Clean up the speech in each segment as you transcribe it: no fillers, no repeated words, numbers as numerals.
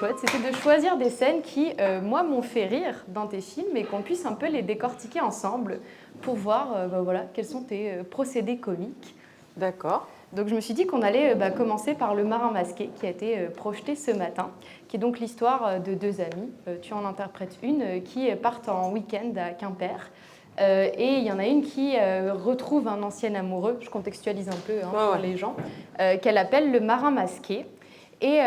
chouette, c'était de choisir des scènes qui, moi, m'ont fait rire dans tes films et qu'on puisse un peu les décortiquer ensemble pour voir voilà, quels sont tes procédés comiques. D'accord. Donc je me suis dit qu'on allait commencer par Le Marin Masqué, qui a été projeté ce matin, qui est donc l'histoire de deux amies. Tu en interprètes une qui partent en week-end à Quimper. Et il y en a une qui retrouve un ancien amoureux, je contextualise un peu pour les gens, qu'elle appelle le Marin Masqué. Et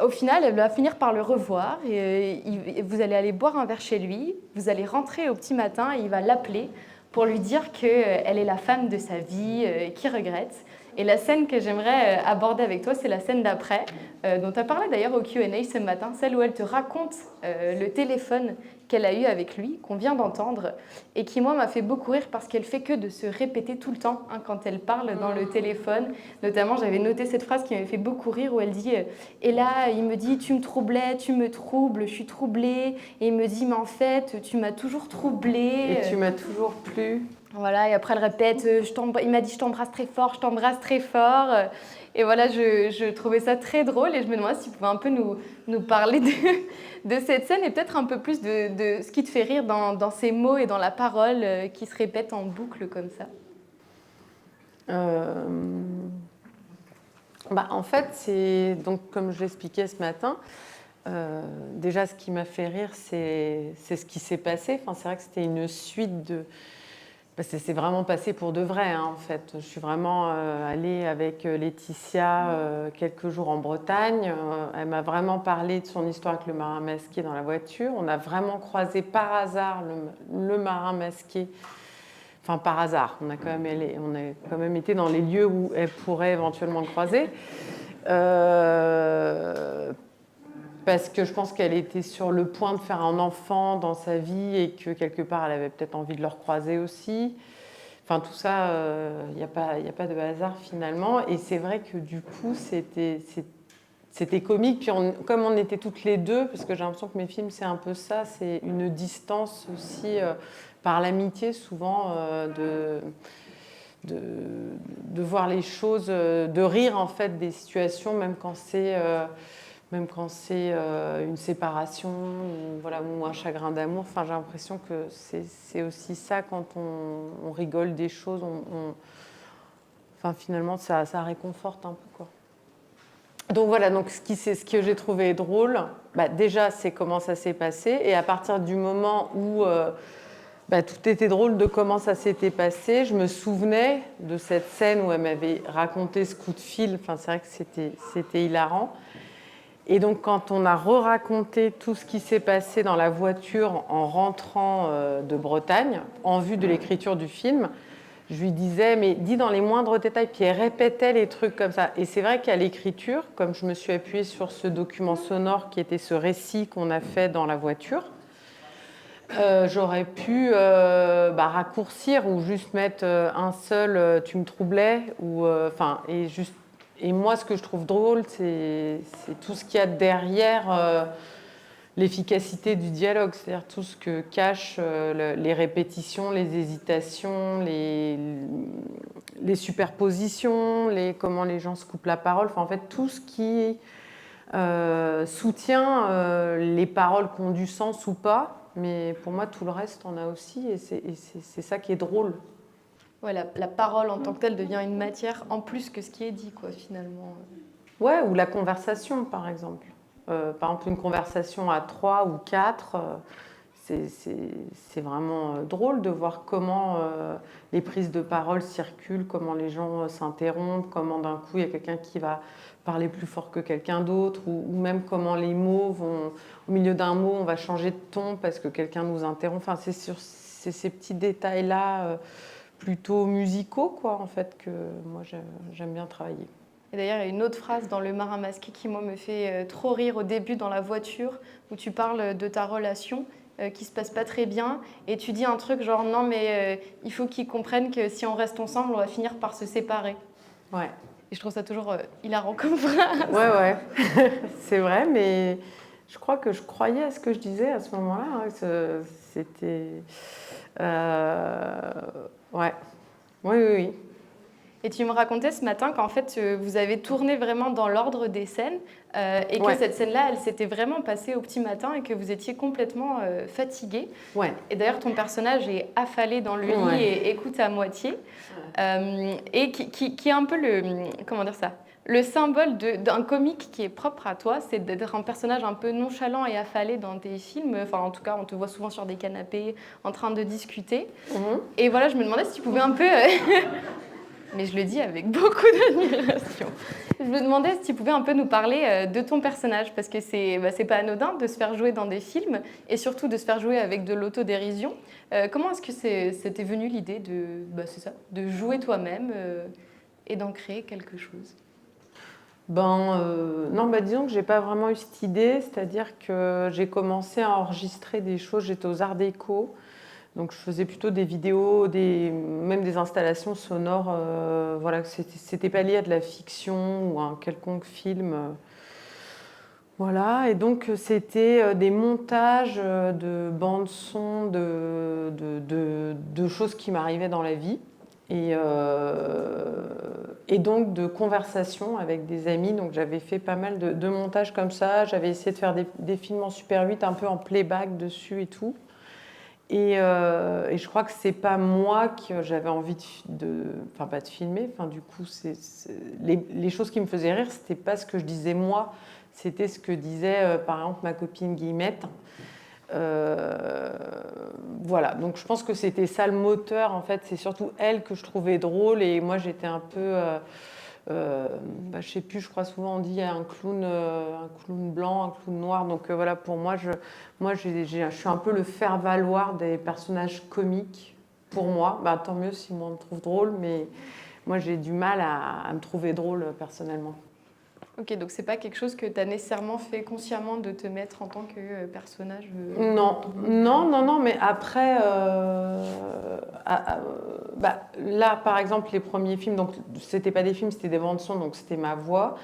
au final, elle va finir par le revoir. Et vous allez aller boire un verre chez lui, vous allez rentrer au petit matin et il va l'appeler pour lui dire qu'elle est la femme de sa vie, qu'il regrette. Et la scène que j'aimerais aborder avec toi, c'est la scène d'après, dont tu as parlé d'ailleurs au Q&A ce matin, celle où elle te raconte le téléphone qu'elle a eu avec lui, qu'on vient d'entendre, et qui, moi, m'a fait beaucoup rire parce qu'elle fait que de se répéter tout le temps quand elle parle dans le téléphone. Notamment, j'avais noté cette phrase qui m'avait fait beaucoup rire, où elle dit « Et là, il me dit, tu me troublais, tu me troubles, je suis troublée. » Et il me dit « Mais en fait, tu m'as toujours troublée. » Et tu m'as toujours plu. Voilà, et après elle répète il m'a dit je t'embrasse très fort, je t'embrasse très fort. Et voilà, je trouvais ça très drôle et je me demandais si tu pouvais un peu nous parler de cette scène et peut-être un peu plus de ce qui te fait rire dans ces mots et dans la parole qui se répètent en boucle comme ça. En fait, c'est donc comme je l'expliquais ce matin, déjà ce qui m'a fait rire, c'est ce qui s'est passé. Enfin, c'est vrai que c'était une suite de... c'est vraiment passé pour de vrai, en fait. Je suis vraiment allée avec Laetitia quelques jours en Bretagne. Elle m'a vraiment parlé de son histoire avec le Marin Masqué dans la voiture. On a vraiment croisé par hasard le Marin Masqué. Enfin, par hasard. On a quand même été dans les lieux où elle pourrait éventuellement le croiser. Parce que je pense qu'elle était sur le point de faire un enfant dans sa vie et que quelque part elle avait peut-être envie de le recroiser aussi. Enfin tout ça, il n'y a pas de hasard finalement. Et c'est vrai que du coup c'était comique. Puis comme on était toutes les deux, parce que j'ai l'impression que mes films c'est un peu ça, c'est une distance aussi par l'amitié souvent de voir les choses, de rire en fait des situations même quand c'est une séparation ou un chagrin d'amour. Enfin, j'ai l'impression que c'est aussi ça quand on rigole des choses. Enfin, finalement, ça réconforte un peu, quoi. Donc voilà, donc ce que j'ai trouvé drôle, déjà, c'est comment ça s'est passé. Et à partir du moment où tout était drôle de comment ça s'était passé, je me souvenais de cette scène où elle m'avait raconté ce coup de fil. Enfin, c'est vrai que c'était hilarant. Et donc, quand on a re-raconté tout ce qui s'est passé dans la voiture en rentrant de Bretagne, en vue de l'écriture du film, je lui disais, mais dis dans les moindres détails, puis elle répétait les trucs comme ça. Et c'est vrai qu'à l'écriture, comme je me suis appuyée sur ce document sonore qui était ce récit qu'on a fait dans la voiture, j'aurais pu raccourcir ou juste mettre un seul tu me troublais, et moi, ce que je trouve drôle, c'est tout ce qu'il y a derrière l'efficacité du dialogue, c'est-à-dire tout ce que cachent les répétitions, les hésitations, les superpositions, comment les gens se coupent la parole, enfin, en fait, tout ce qui soutient les paroles qui ont du sens ou pas, mais pour moi, tout le reste en a aussi, et c'est ça qui est drôle. Ouais, la parole en tant que telle devient une matière en plus que ce qui est dit, quoi, finalement. Ouais, ou la conversation, par exemple. Par exemple, une conversation à 3 ou 4, c'est vraiment drôle de voir comment les prises de parole circulent, comment les gens s'interrompent, comment d'un coup il y a quelqu'un qui va parler plus fort que quelqu'un d'autre, ou même comment les mots vont, au milieu d'un mot, on va changer de ton parce que quelqu'un nous interrompt. Enfin, c'est ces petits détails-là plutôt musicaux, quoi, en fait, que moi j'aime bien travailler. Et d'ailleurs, il y a une autre phrase dans Le Marin Masqué qui, moi, me fait trop rire au début dans la voiture, où tu parles de ta relation qui se passe pas très bien, et tu dis un truc genre « Non, mais il faut qu'ils comprennent que si on reste ensemble, on va finir par se séparer. » Ouais. Et je trouve ça toujours hilarant comme phrase. Ouais, c'est vrai, mais je crois que je croyais à ce que je disais à ce moment-là. Hein, c'était... Ouais. Oui. Et tu me racontais ce matin qu'en fait, vous avez tourné vraiment dans l'ordre des scènes et que cette scène-là, elle s'était vraiment passée au petit matin et que vous étiez complètement fatigué. Ouais. Et d'ailleurs, ton personnage est affalé dans le lit et écoute à moitié. Et qui est un peu comment dire ça, le symbole d'un comique qui est propre à toi, c'est d'être un personnage un peu nonchalant et affalé dans tes films. Enfin, en tout cas, on te voit souvent sur des canapés en train de discuter. Et voilà, je me demandais si tu pouvais un peu... mais je le dis avec beaucoup d'admiration. Je me demandais si tu pouvais un peu nous parler de ton personnage, parce que c'est pas anodin de se faire jouer dans des films, et surtout de se faire jouer avec de l'autodérision. Comment est-ce que c'était venu l'idée de jouer toi-même et d'en créer quelque chose? Non, disons que j'ai pas vraiment eu cette idée, c'est-à-dire que j'ai commencé à enregistrer des choses, j'étais aux Arts Déco, donc je faisais plutôt des vidéos, même des installations sonores, voilà, c'était pas lié à de la fiction ou à un quelconque film. Voilà, et donc c'était des montages de bandes son, de choses qui m'arrivaient dans la vie. Et donc de conversations avec des amis. Donc j'avais fait pas mal de montages comme ça. J'avais essayé de faire des films en Super 8, un peu en playback dessus et tout. Et je crois que c'est pas moi que j'avais envie enfin pas de filmer. Enfin du coup, les choses qui me faisaient rire, c'était pas ce que je disais moi, c'était ce que disait par exemple ma copine Guillemette. Voilà, donc je pense que c'était ça le moteur en fait, c'est surtout elle que je trouvais drôle et moi j'étais un peu, je sais plus, je crois souvent on dit un clown blanc, un clown noir, donc voilà pour moi, je suis un peu le faire-valoir des personnages comiques pour moi, tant mieux si moi on me trouve drôle, mais moi j'ai du mal à me trouver drôle personnellement. Ok, donc c'est pas quelque chose que tu as nécessairement fait consciemment de te mettre en tant que personnage Non, mais après, là par exemple, les premiers films, donc c'était pas des films, c'était des bandes son, donc c'était ma voix.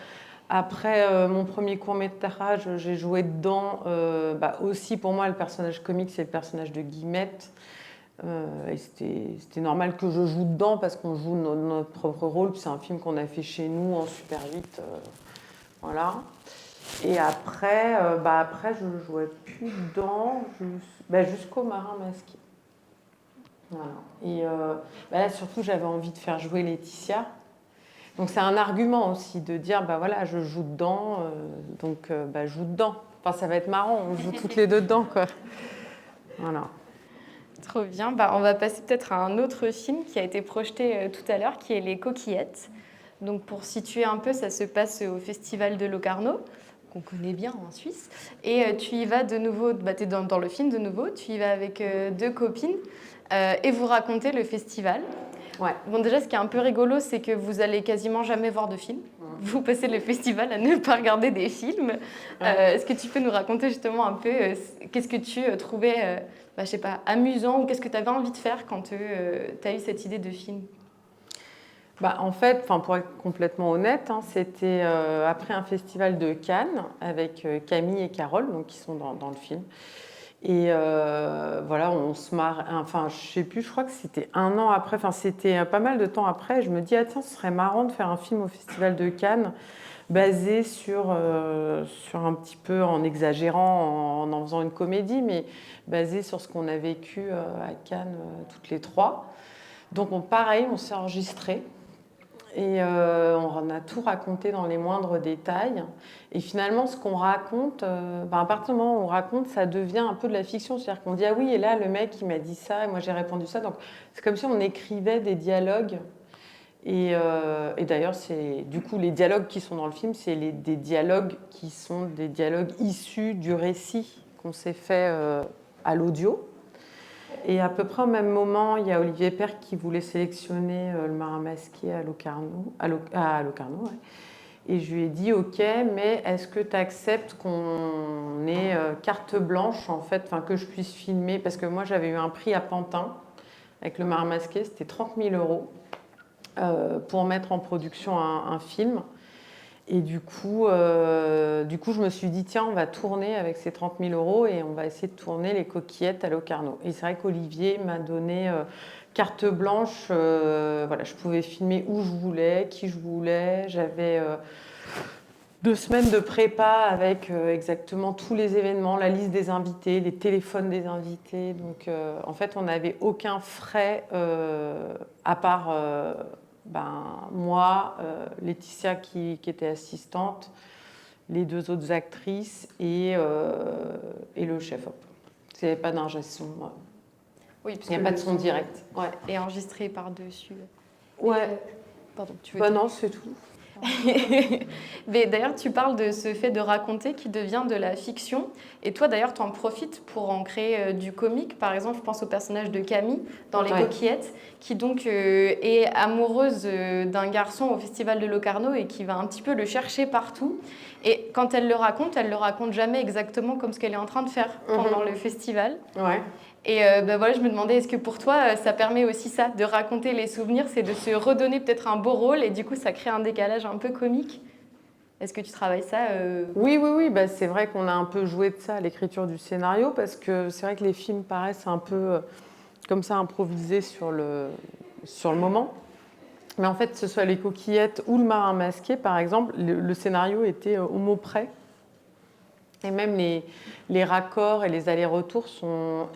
Après mon premier court-métrage, j'ai joué dedans. Aussi pour moi, le personnage comique, c'est le personnage de Guillemette. Et c'était normal que je joue dedans parce qu'on joue notre propre rôle. C'est un film qu'on a fait chez nous en Super 8. Voilà. Et après, je ne jouais plus dedans jusqu'au Marin masqué. Voilà. Et là, surtout, j'avais envie de faire jouer Laetitia. Donc c'est un argument aussi de dire, voilà, je joue dedans, je joue dedans. Enfin, ça va être marrant, on joue toutes les deux dedans, quoi. Voilà. Trop bien. On va passer peut-être à un autre film qui a été projeté tout à l'heure, qui est Les Coquillettes. Donc pour situer un peu, ça se passe au Festival de Locarno, qu'on connaît bien en Suisse. Et tu y vas de nouveau, tu es dans le film de nouveau, tu y vas avec deux copines et vous racontez le festival. Ouais. Bon, déjà, ce qui est un peu rigolo, c'est que vous allez quasiment jamais voir de films. Vous passez le festival à ne pas regarder des films. Est-ce que tu peux nous raconter justement un peu qu'est-ce que tu trouvais, je sais pas, amusant ou qu'est-ce que tu avais envie de faire quand tu as eu cette idée de film? En fait, pour être complètement honnête, c'était après un festival de Cannes avec Camille et Carole, donc, qui sont dans le film. Et voilà, on se marre. Enfin, je sais plus, je crois que c'était un an après, c'était pas mal de temps après. Je me dis, tiens, ce serait marrant de faire un film au Festival de Cannes basé sur un petit peu, en exagérant, en faisant une comédie, mais basé sur ce qu'on a vécu à Cannes toutes les trois. Donc, pareil, on s'est enregistrés. Et on a tout raconté dans les moindres détails. Et finalement, ce qu'on raconte, à partir du moment où on raconte, ça devient un peu de la fiction. C'est-à-dire qu'on dit, ah oui, et là, le mec, il m'a dit ça, et moi, j'ai répondu ça. Donc, c'est comme si on écrivait des dialogues. Et d'ailleurs, du coup, les dialogues qui sont dans le film, c'est des dialogues qui sont des dialogues issus du récit qu'on s'est fait à l'audio. Et à peu près au même moment, il y a Olivier Père qui voulait sélectionner le Marin masqué à Locarno. Ouais. Et je lui ai dit, ok, mais est-ce que tu acceptes qu'on ait carte blanche, en fait, que je puisse filmer? Parce que moi, j'avais eu un prix à Pantin avec le Marin masqué, c'était 30 000 € pour mettre en production un film. Et du coup, je me suis dit, tiens, on va tourner avec ces 30 000 euros et on va essayer de tourner les coquillettes à Locarno. Et c'est vrai qu'Olivier m'a donné carte blanche. Voilà, je pouvais filmer où je voulais, qui je voulais. J'avais 2 semaines de prépa avec exactement tous les événements, la liste des invités, les téléphones des invités. Donc, en fait, on n'avait aucun frais à part moi, Laetitia qui était assistante, les 2 autres actrices et le chef-op. Il n'y avait pas d'ingé son. Oui, parce il n'y a que pas de son direct. Ouais. Et enregistré par-dessus. Ouais. Pardon, tu veux Non, c'est tout. Mais d'ailleurs, tu parles de ce fait de raconter qui devient de la fiction. Et toi, d'ailleurs, tu en profites pour en créer du comique. Par exemple, je pense au personnage de Camille dans Les Coquillettes, qui donc est amoureuse d'un garçon au Festival de Locarno et qui va un petit peu le chercher partout. Et quand elle le raconte jamais exactement comme ce qu'elle est en train de faire pendant le festival. Ouais. Et voilà, je me demandais, est-ce que pour toi, ça permet aussi ça, de raconter les souvenirs, c'est de se redonner peut-être un beau rôle et du coup, ça crée un décalage un peu comique? Est-ce que tu travailles ça Oui. Bah, c'est vrai qu'on a un peu joué de ça à l'écriture du scénario parce que c'est vrai que les films paraissent un peu comme ça improvisés sur le moment. Mais en fait, que ce soit Les Coquillettes ou Le Marin Masqué, par exemple, le scénario était au mot près. Et même les raccords et les allers-retours sont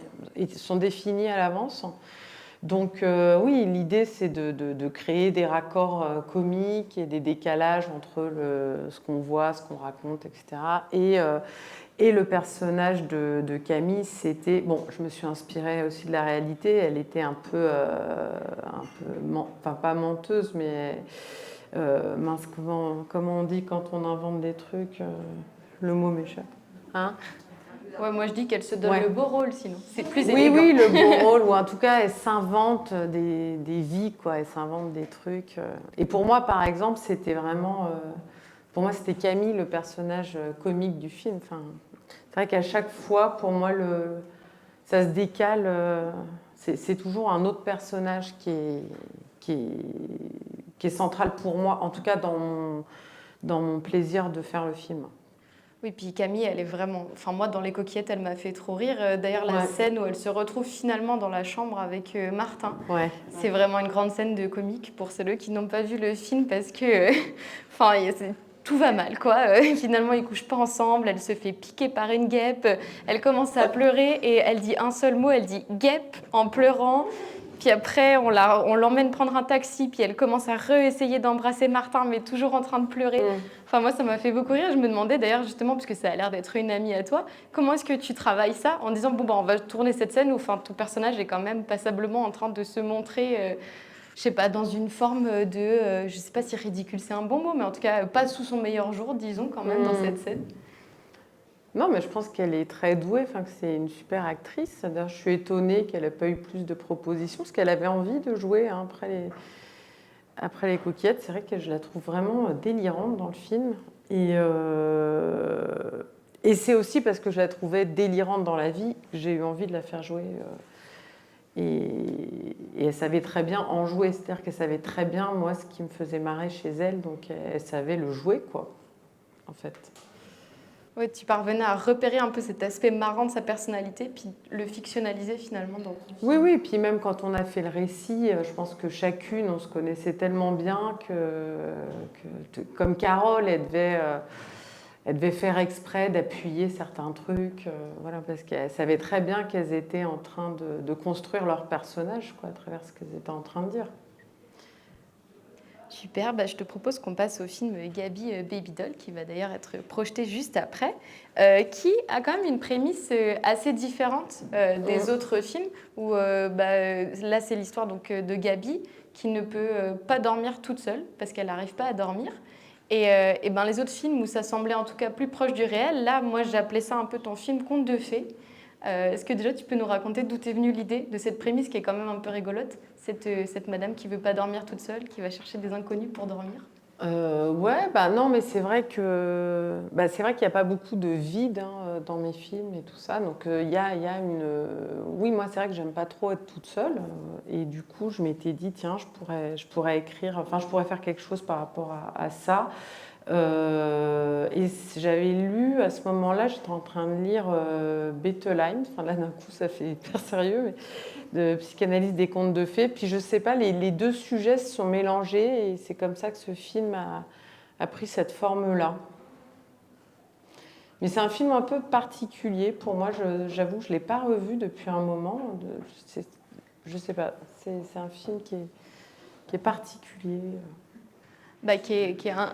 définis à l'avance. Donc oui, l'idée c'est de créer des raccords comiques et des décalages entre ce qu'on voit, ce qu'on raconte, etc. Et le personnage de Camille, c'était... Bon, je me suis inspirée aussi de la réalité, elle était un peu enfin pas menteuse, mais mince, comment on dit quand on invente des trucs le mot m'échappe. Hein? Ouais, moi je dis qu'elle se donne le beau rôle, sinon c'est plus élégant. Oui, le beau rôle, ou en tout cas elle s'invente des vies, quoi. Elle s'invente des trucs. Et pour moi, par exemple, c'était vraiment... pour moi, c'était Camille, le personnage comique du film. Enfin, c'est vrai qu'à chaque fois, pour moi, ça se décale. C'est toujours un autre personnage qui est central pour moi, en tout cas dans mon plaisir de faire le film. Oui, puis Camille, elle est vraiment... Enfin, moi, dans Les Coquillettes, elle m'a fait trop rire. D'ailleurs, la scène où elle se retrouve finalement dans la chambre avec Martin, c'est vraiment une grande scène de comique pour ceux qui n'ont pas vu le film parce que... Enfin, tout va mal, quoi. Finalement, ils couchent pas ensemble, elle se fait piquer par une guêpe, elle commence à pleurer et elle dit un seul mot, elle dit « guêpe » en pleurant. Puis après, on l'emmène prendre un taxi, puis elle commence à essayer d'embrasser Martin, mais toujours en train de pleurer. Enfin, moi, ça m'a fait beaucoup rire. Je me demandais d'ailleurs, justement, parce que ça a l'air d'être une amie à toi, comment est-ce que tu travailles ça en disant, bon, bah, on va tourner cette scène où ton personnage est quand même passablement en train de se montrer, je sais pas, dans une forme de, je sais pas si ridicule c'est un bon mot, mais en tout cas, pas sous son meilleur jour, disons, quand même, dans cette scène. Non, mais je pense qu'elle est très douée, enfin, que c'est une super actrice. D'ailleurs, je suis étonnée qu'elle n'ait pas eu plus de propositions, parce qu'elle avait envie de jouer hein, après les Coquillettes. C'est vrai que je la trouve vraiment délirante dans le film. Et c'est aussi parce que je la trouvais délirante dans la vie que j'ai eu envie de la faire jouer. Et elle savait très bien en jouer, c'est-à-dire qu'elle savait très bien, moi, ce qui me faisait marrer chez elle, donc elle savait le jouer, quoi, en fait. Oui, tu parvenais à repérer un peu cet aspect marrant de sa personnalité, puis le fictionnaliser finalement dans ton film. Oui, puis même quand on a fait le récit, je pense que chacune, on se connaissait tellement bien que comme Carole, elle devait faire exprès d'appuyer certains trucs, voilà, parce qu'elle savait très bien qu'elles étaient en train de construire leur personnage, quoi, à travers ce qu'elles étaient en train de dire. Super, je te propose qu'on passe au film Gabi Baby Doll, qui va d'ailleurs être projeté juste après, qui a quand même une prémisse assez différente des autres films, où là c'est l'histoire de Gabi qui ne peut pas dormir toute seule, parce qu'elle n'arrive pas à dormir. Et les autres films où ça semblait en tout cas plus proche du réel, là moi j'appelais ça un peu ton film conte de fées. Est-ce que déjà tu peux nous raconter d'où est venue l'idée de cette prémisse qui est quand même un peu rigolote, cette madame qui ne veut pas dormir toute seule, qui va chercher des inconnus pour dormir? Non, mais c'est vrai qu'il n'y a pas beaucoup de vide hein, dans mes films et tout ça. Donc il y a une... Oui, moi c'est vrai que j'aime pas trop être toute seule. Et du coup, je m'étais dit, tiens, je pourrais écrire, enfin je pourrais faire quelque chose par rapport à ça. Et j'avais lu à ce moment-là, j'étais en train de lire Bettelheim, enfin là d'un coup ça fait hyper sérieux, mais de psychanalyse des contes de fées. Puis je sais pas, les deux sujets se sont mélangés et c'est comme ça que ce film a pris cette forme-là. Mais c'est un film un peu particulier pour moi, j'avoue, je ne l'ai pas revu depuis un moment. Je sais pas, c'est un film qui est particulier. Bah, qui est un...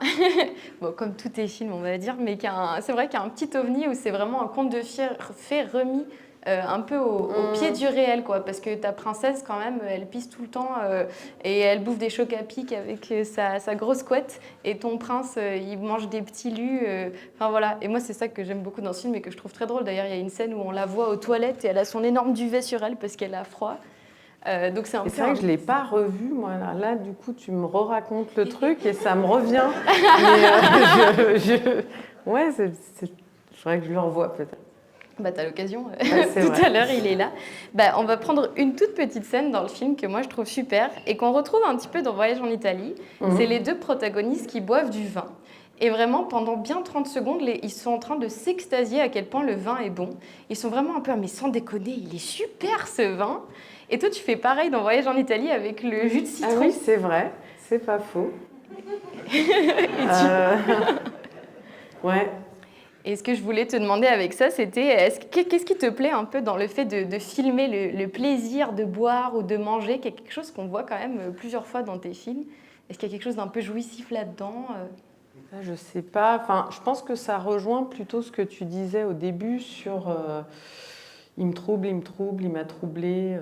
bon, comme tous tes films, on va dire, mais c'est vrai qu'il y a un petit ovni où c'est vraiment un conte de fées remis un peu au pied du réel, quoi, parce que ta princesse, quand même, elle pisse tout le temps et elle bouffe des chocs à pic avec sa grosse couette, et ton prince, il mange des petits lus. Enfin, voilà. Et moi, c'est ça que j'aime beaucoup dans ce film et que je trouve très drôle. D'ailleurs, il y a une scène où on la voit aux toilettes et elle a son énorme duvet sur elle parce qu'elle a froid. Donc c'est vrai que je ne l'ai pas revu, moi. Là, du coup, tu me racontes le truc et ça me revient. Mais ouais, je voudrais que je le revoie peut-être. Bah, t'as l'occasion, tout à l'heure, il est là. Bah, on va prendre une toute petite scène dans le film que moi je trouve super et qu'on retrouve un petit peu dans Voyage en Italie. C'est les deux protagonistes qui boivent du vin. Et vraiment, pendant bien 30 secondes, ils sont en train de s'extasier à quel point le vin est bon. Ils sont vraiment un peu, mais sans déconner, il est super ce vin. Et toi, tu fais pareil dans Voyage en Italie avec le jus de citron. Ah oui, c'est vrai, c'est pas faux. Ouais. Et ce que je voulais te demander avec ça, c'était qu'est-ce qui te plaît un peu dans le fait de filmer le plaisir de boire ou de manger, qui est quelque chose qu'on voit quand même plusieurs fois dans tes films. Est-ce qu'il y a quelque chose d'un peu jouissif là-dedans? Je sais pas. Enfin, je pense que ça rejoint plutôt ce que tu disais au début sur il me trouble, il m'a troublé.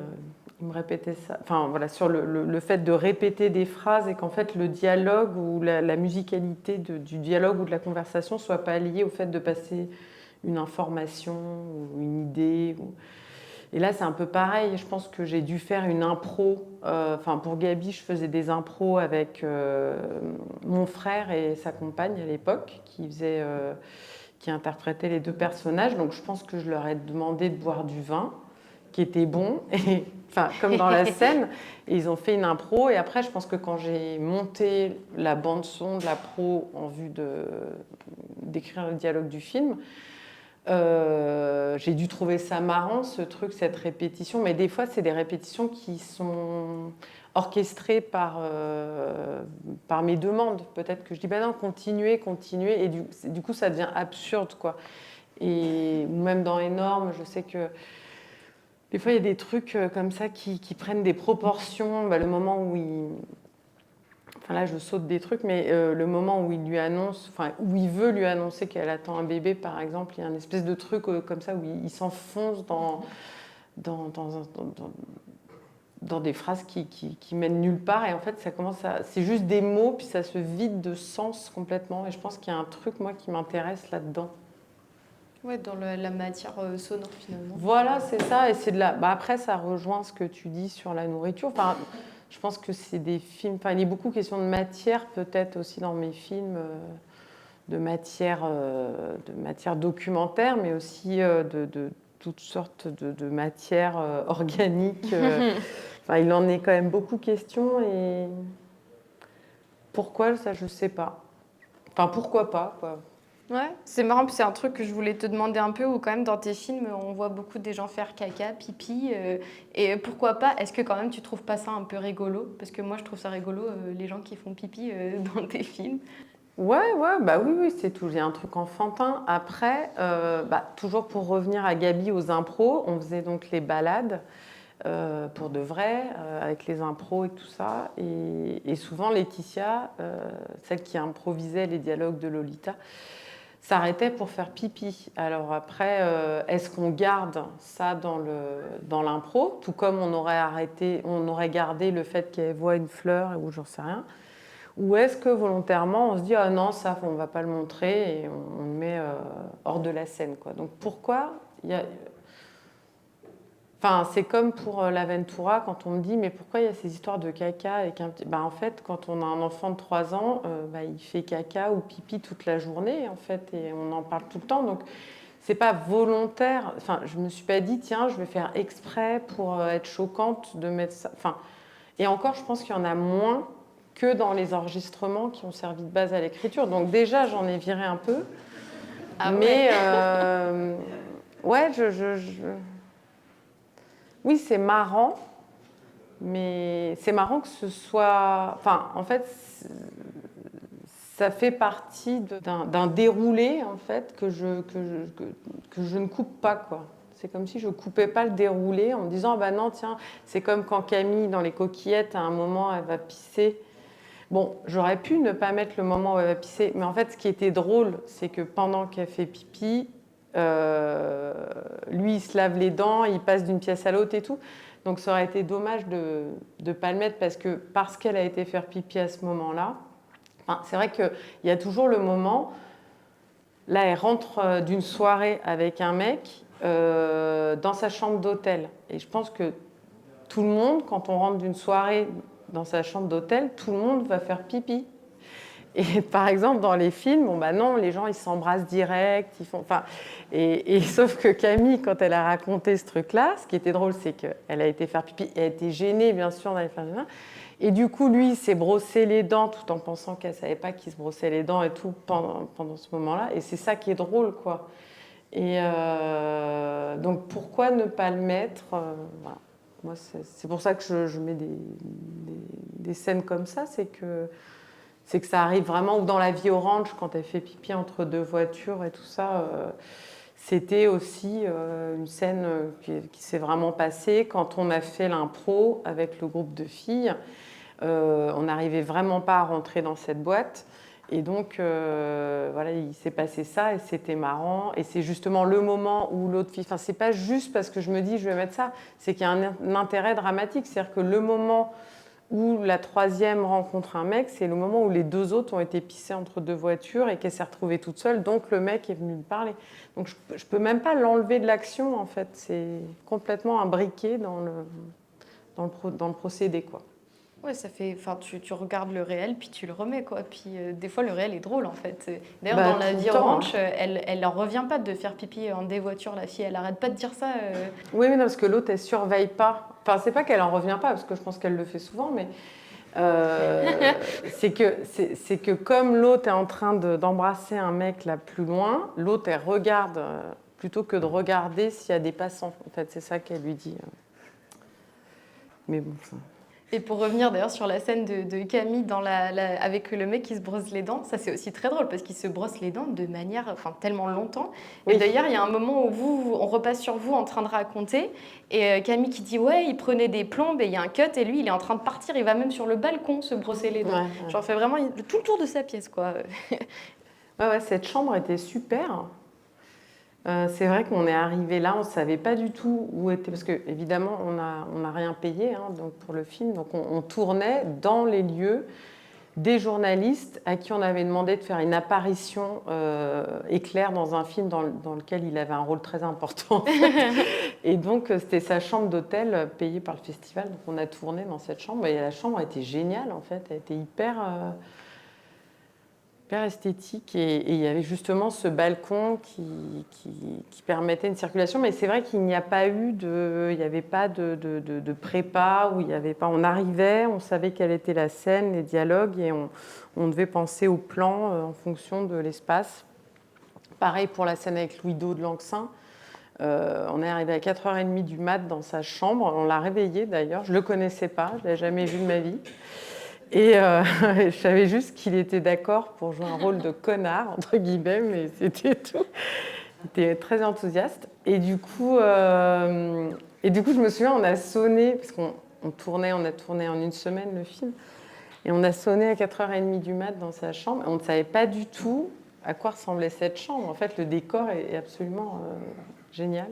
Il me répétait ça. Enfin, voilà, sur le fait de répéter des phrases et qu'en fait le dialogue ou la musicalité du dialogue ou de la conversation soit pas liée au fait de passer une information ou une idée. Et là, c'est un peu pareil. Je pense que j'ai dû faire une impro. Enfin, pour Gabi, je faisais des impros avec mon frère et sa compagne à l'époque, qui interprétaient les deux personnages. Donc, je pense que je leur ai demandé de boire du vin, qui était bon, et, enfin, comme dans la scène. Et ils ont fait une impro. Et après, je pense que quand j'ai monté la bande-son de la pro en vue d'écrire le dialogue du film, j'ai dû trouver ça marrant, ce truc, cette répétition. Mais des fois, c'est des répétitions qui sont orchestrées par mes demandes. Peut-être que je dis, bah non, continuez. Et du coup, ça devient absurde, quoi. Et même dans Énorme, je sais que des fois, il y a des trucs comme ça qui prennent des proportions. Bah, le moment où il... Enfin là, je saute des trucs, mais le moment où il lui annonce, enfin où il veut lui annoncer qu'elle attend un bébé, par exemple, il y a une espèce de truc comme ça où il s'enfonce dans des phrases qui mènent nulle part. Et en fait, c'est juste des mots, puis ça se vide de sens complètement. Et je pense qu'il y a un truc, moi, qui m'intéresse là-dedans. Ouais, dans la matière sonore, finalement. Voilà, c'est ça. Et c'est de la... Bah, après, ça rejoint ce que tu dis sur la nourriture. Enfin, je pense que c'est des films... Enfin, il y a beaucoup de questions de matière, peut-être aussi dans mes films, de matière documentaire, mais aussi de toutes sortes de matières organiques. Enfin, il en est quand même beaucoup question. Et pourquoi, ça, je ne sais pas. Enfin, pourquoi pas, quoi. Ouais, c'est marrant, c'est un truc que je voulais te demander un peu, où quand même dans tes films, on voit beaucoup des gens faire caca, pipi, et pourquoi pas, est-ce que quand même tu trouves pas ça un peu rigolo? Parce que moi je trouve ça rigolo, les gens qui font pipi dans tes films. Ouais, bah oui, c'est tout. Il y a un truc enfantin. Après, toujours pour revenir à Gabi aux impros, on faisait donc les balades pour de vrai, avec les impros et tout ça. Et souvent, Laetitia, celle qui improvisait les dialogues de Lolita, s'arrêtait pour faire pipi. Alors après, est-ce qu'on garde ça dans l'impro, tout comme on aurait gardé le fait qu'elle voit une fleur ou j'en sais rien, ou est-ce que volontairement on se dit ah non, ça on va pas le montrer et on le met hors de la scène, quoi. Donc pourquoi Enfin, c'est comme pour l'Aventura, quand on me dit mais pourquoi il y a ces histoires de caca avec un petit... en fait, quand on a un enfant de 3 ans, il fait caca ou pipi toute la journée, en fait, et on en parle tout le temps. Donc, c'est pas volontaire. Enfin, je me suis pas dit tiens, je vais faire exprès pour être choquante de mettre ça. Enfin, et encore, je pense qu'il y en a moins que dans les enregistrements qui ont servi de base à l'écriture. Donc déjà, j'en ai viré un peu. Ah mais ouais, oui, c'est marrant. Mais c'est marrant que ce soit... Enfin, en fait, ça fait partie d'un déroulé, en fait, que je ne coupe pas, quoi. C'est comme si je ne coupais pas le déroulé en me disant, ah bah non, tiens, c'est comme quand Camille, dans les coquillettes, à un moment, elle va pisser. Bon, j'aurais pu ne pas mettre le moment où elle va pisser, mais en fait, ce qui était drôle, c'est que pendant qu'elle fait pipi, lui, il se lave les dents, il passe d'une pièce à l'autre et tout. Donc, ça aurait été dommage de ne pas le mettre parce qu'elle a été faire pipi à ce moment-là. Enfin, c'est vrai qu'il y a toujours le moment, là, elle rentre d'une soirée avec un mec dans sa chambre d'hôtel. Et je pense que tout le monde, quand on rentre d'une soirée dans sa chambre d'hôtel, tout le monde va faire pipi. Et par exemple, dans les films, bon bah non, les gens ils s'embrassent direct, ils font, enfin, et sauf que Camille, quand elle a raconté ce truc-là, ce qui était drôle, c'est qu'elle a été faire pipi, elle a été gênée bien sûr d'aller faire pipi, et du coup lui il s'est brossé les dents tout en pensant qu'elle savait pas qu'il se brossait les dents et tout pendant ce moment-là, et c'est ça qui est drôle quoi. Et donc pourquoi ne pas le mettre voilà. Moi c'est pour ça que je mets des scènes comme ça, c'est que ça arrive vraiment, ou dans La Vie orange, quand elle fait pipi entre deux voitures et tout ça, c'était aussi une scène qui s'est vraiment passée. Quand on a fait l'impro avec le groupe de filles, on n'arrivait vraiment pas à rentrer dans cette boîte. Et donc, voilà, il s'est passé ça et c'était marrant. Et c'est justement le moment où l'autre fille... Enfin, c'est pas juste parce que je me dis je vais mettre ça, c'est qu'il y a un intérêt dramatique. C'est-à-dire que le moment où la troisième rencontre un mec, c'est le moment où les deux autres ont été pissés entre deux voitures et qu'elle s'est retrouvée toute seule, donc le mec est venu lui parler. Donc je ne peux même pas l'enlever de l'action, en fait. C'est complètement imbriqué dans le procédé, quoi. ouais, ça fait. Enfin, tu regardes le réel, puis tu le remets, quoi. Puis des fois, le réel est drôle, en fait. D'ailleurs, Bah, dans La tout le Vie temps, orange, elle en revient pas de faire pipi en des voitures, la fille. Elle arrête pas de dire ça. Oui, mais non, parce que l'autre, elle surveille pas. Enfin, c'est pas qu'elle en revient pas, parce que je pense qu'elle le fait souvent, mais c'est que comme l'autre est en train d'embrasser un mec là plus loin, l'autre, elle regarde plutôt que de regarder s'il y a des passants. En fait, c'est ça qu'elle lui dit. Mais bon, ça... Et pour revenir d'ailleurs sur la scène de Camille avec le mec qui se brosse les dents, ça c'est aussi très drôle parce qu'il se brosse les dents de manière, enfin tellement longtemps. Oui. Et d'ailleurs, il y a un moment où on repasse sur vous en train de raconter et Camille qui dit ouais, il prenait des plombes et il y a un cut et lui il est en train de partir, il va même sur le balcon se brosser les dents. Ouais, ouais. Genre fait vraiment tout le tour de sa pièce quoi. Ouais, cette chambre était super. C'est vrai qu'on est arrivé là, on ne savait pas du tout où était, parce qu'évidemment, on n'a rien payé hein, donc pour le film, donc on tournait dans les lieux des journalistes à qui on avait demandé de faire une apparition éclair dans un film dans lequel il avait un rôle très important. Et donc, c'était sa chambre d'hôtel payée par le festival, donc on a tourné dans cette chambre, et la chambre était géniale en fait, elle était hyper esthétique et il y avait justement ce balcon qui permettait une circulation, mais c'est vrai qu'il n'y a pas eu il n'y avait pas de prépa, où il y avait pas, on arrivait, on savait quelle était la scène, les dialogues et on devait penser au plan en fonction de l'espace. Pareil pour la scène avec Louis-Do de Langsin. On est arrivé à 4h30 du mat dans sa chambre, on l'a réveillé d'ailleurs, je ne le connaissais pas, je ne l'avais jamais vu de ma vie. Et je savais juste qu'il était d'accord pour jouer un rôle de connard, entre guillemets, mais c'était tout. Il était très enthousiaste. Et du coup, je me souviens, on a sonné, parce qu'on a tourné en une semaine le film, et on a sonné à 4h30 du mat dans sa chambre. Et on ne savait pas du tout à quoi ressemblait cette chambre. En fait, le décor est absolument génial.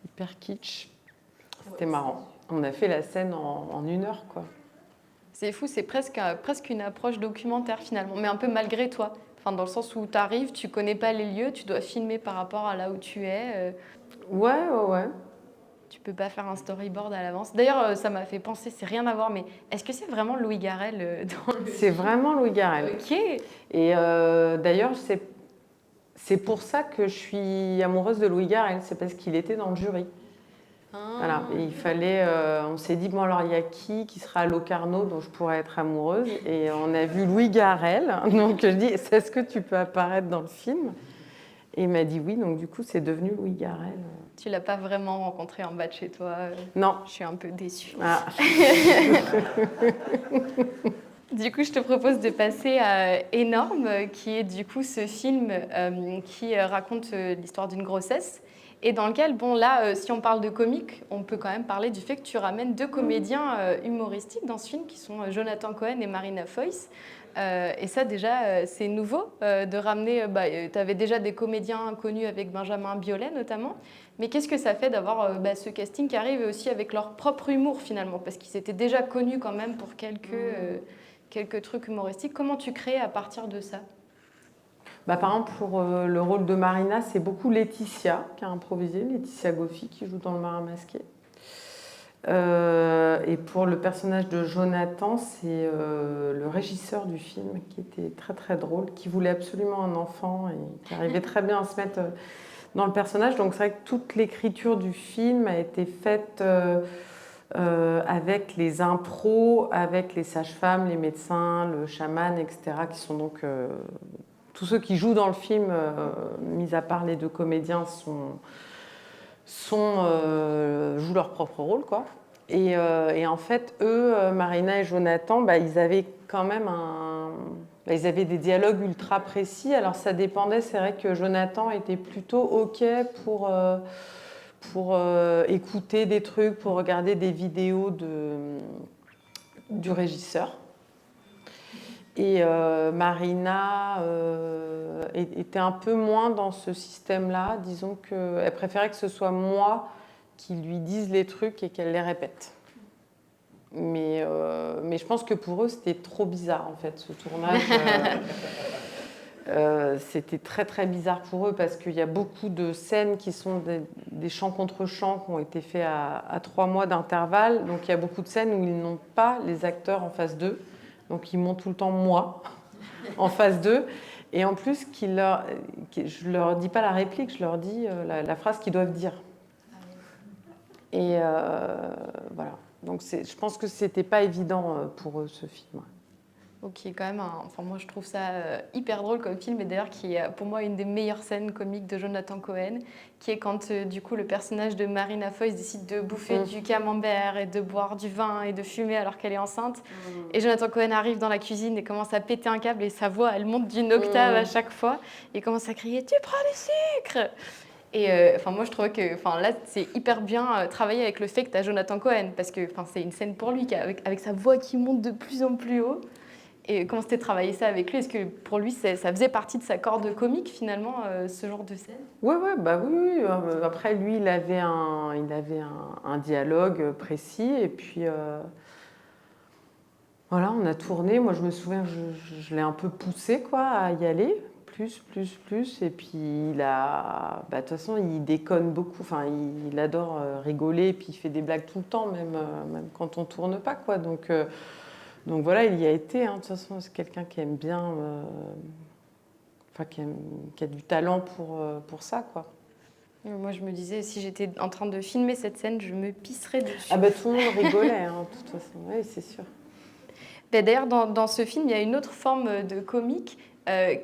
Hyper kitsch. C'était marrant. On a fait la scène en 1 heure, quoi. C'est fou, c'est presque une approche documentaire finalement, mais un peu malgré toi. Enfin, dans le sens où tu arrives, tu connais pas les lieux, tu dois filmer par rapport à là où tu es. Ouais. Tu peux pas faire un storyboard à l'avance. D'ailleurs, ça m'a fait penser, c'est rien à voir, mais est-ce que c'est vraiment Louis Garrel dans le... C'est vraiment Louis Garrel. Ok. Et d'ailleurs, c'est pour ça que je suis amoureuse de Louis Garrel, c'est parce qu'il était dans le jury. Voilà. Et il fallait, on s'est dit, bon alors il y a qui sera à Locarno dont je pourrais être amoureuse? Et on a vu Louis Garrel, donc je dis, est-ce que tu peux apparaître dans le film? Et il m'a dit oui, donc du coup c'est devenu Louis Garrel. Tu l'as pas vraiment rencontré en bas de chez toi? Non. Je suis un peu déçue. Ah. Du coup, je te propose de passer à Énorme, qui est du coup ce film qui raconte l'histoire d'une grossesse et dans lequel, bon là, si on parle de comique, on peut quand même parler du fait que tu ramènes deux comédiens humoristiques dans ce film qui sont Jonathan Cohen et Marina Foïs. Et ça déjà, c'est nouveau de ramener, tu avais déjà des comédiens connus avec Benjamin Biolay notamment, mais qu'est-ce que ça fait d'avoir ce casting qui arrive aussi avec leur propre humour finalement, parce qu'ils étaient déjà connus quand même pour quelques trucs humoristiques. Comment tu crées à partir de ça? Par exemple, pour le rôle de Marina, c'est beaucoup Laetitia qui a improvisé, Laetitia Goffi qui joue dans Le Marin Masqué. Et pour le personnage de Jonathan, c'est le régisseur du film qui était très très drôle, qui voulait absolument un enfant et qui arrivait très bien à se mettre dans le personnage. Donc c'est vrai que toute l'écriture du film a été faite avec les impros, avec les sages-femmes, les médecins, le chaman, etc., qui sont donc tous ceux qui jouent dans le film, mis à part les deux comédiens, jouent leur propre rôle, quoi. Et en fait, eux, Marina et Jonathan, ils avaient quand même ils avaient des dialogues ultra précis. Alors ça dépendait, c'est vrai que Jonathan était plutôt OK pour écouter des trucs, pour regarder des vidéos du régisseur. Et Marina était un peu moins dans ce système-là. Disons qu'elle préférait que ce soit moi qui lui dise les trucs et qu'elle les répète. Mais je pense que pour eux, c'était trop bizarre, en fait, ce tournage. C'était très, très bizarre pour eux parce qu'il y a beaucoup de scènes qui sont des chants contre chants qui ont été faits à 3 mois d'intervalle. Donc, il y a beaucoup de scènes où ils n'ont pas les acteurs en face d'eux. Donc, ils m'ont tout le temps moi en face d'eux. Et en plus, je ne leur dis pas la réplique, je leur dis la phrase qu'ils doivent dire. Et voilà. Donc, je pense que ce n'était pas évident pour eux, ce film. Ok, quand même, enfin, moi je trouve ça hyper drôle comme film, et d'ailleurs qui est pour moi une des meilleures scènes comiques de Jonathan Cohen, qui est quand du coup le personnage de Marina Foïs décide de bouffer du camembert et de boire du vin et de fumer alors qu'elle est enceinte. Et Jonathan Cohen arrive dans la cuisine et commence à péter un câble et sa voix elle monte d'une octave à chaque fois et commence à crier « Tu prends du sucre !» Et moi je trouvais que là c'est hyper bien travaillé avec le fait que tu as Jonathan Cohen, parce que c'est une scène pour lui avec sa voix qui monte de plus en plus haut. Et comment c'était travailler ça avec lui? Est-ce que pour lui, ça faisait partie de sa corde comique, finalement, ce genre de scène? Oui. Après, lui, il avait un dialogue précis. Et puis, voilà, on a tourné. Moi, je me souviens que je l'ai un peu poussé, quoi, à y aller. Plus. Et puis, de toute façon, il déconne beaucoup. Enfin, il adore rigoler. Et puis, il fait des blagues tout le temps, même quand on tourne pas, quoi. Donc voilà, il y a été. De toute façon, c'est quelqu'un qui aime bien, qui a du talent pour ça, quoi. Moi, je me disais, si j'étais en train de filmer cette scène, je me pisserais dessus. Ah tout le monde rigolait, de toute façon. Oui, c'est sûr. D'ailleurs, dans ce film, il y a une autre forme de comique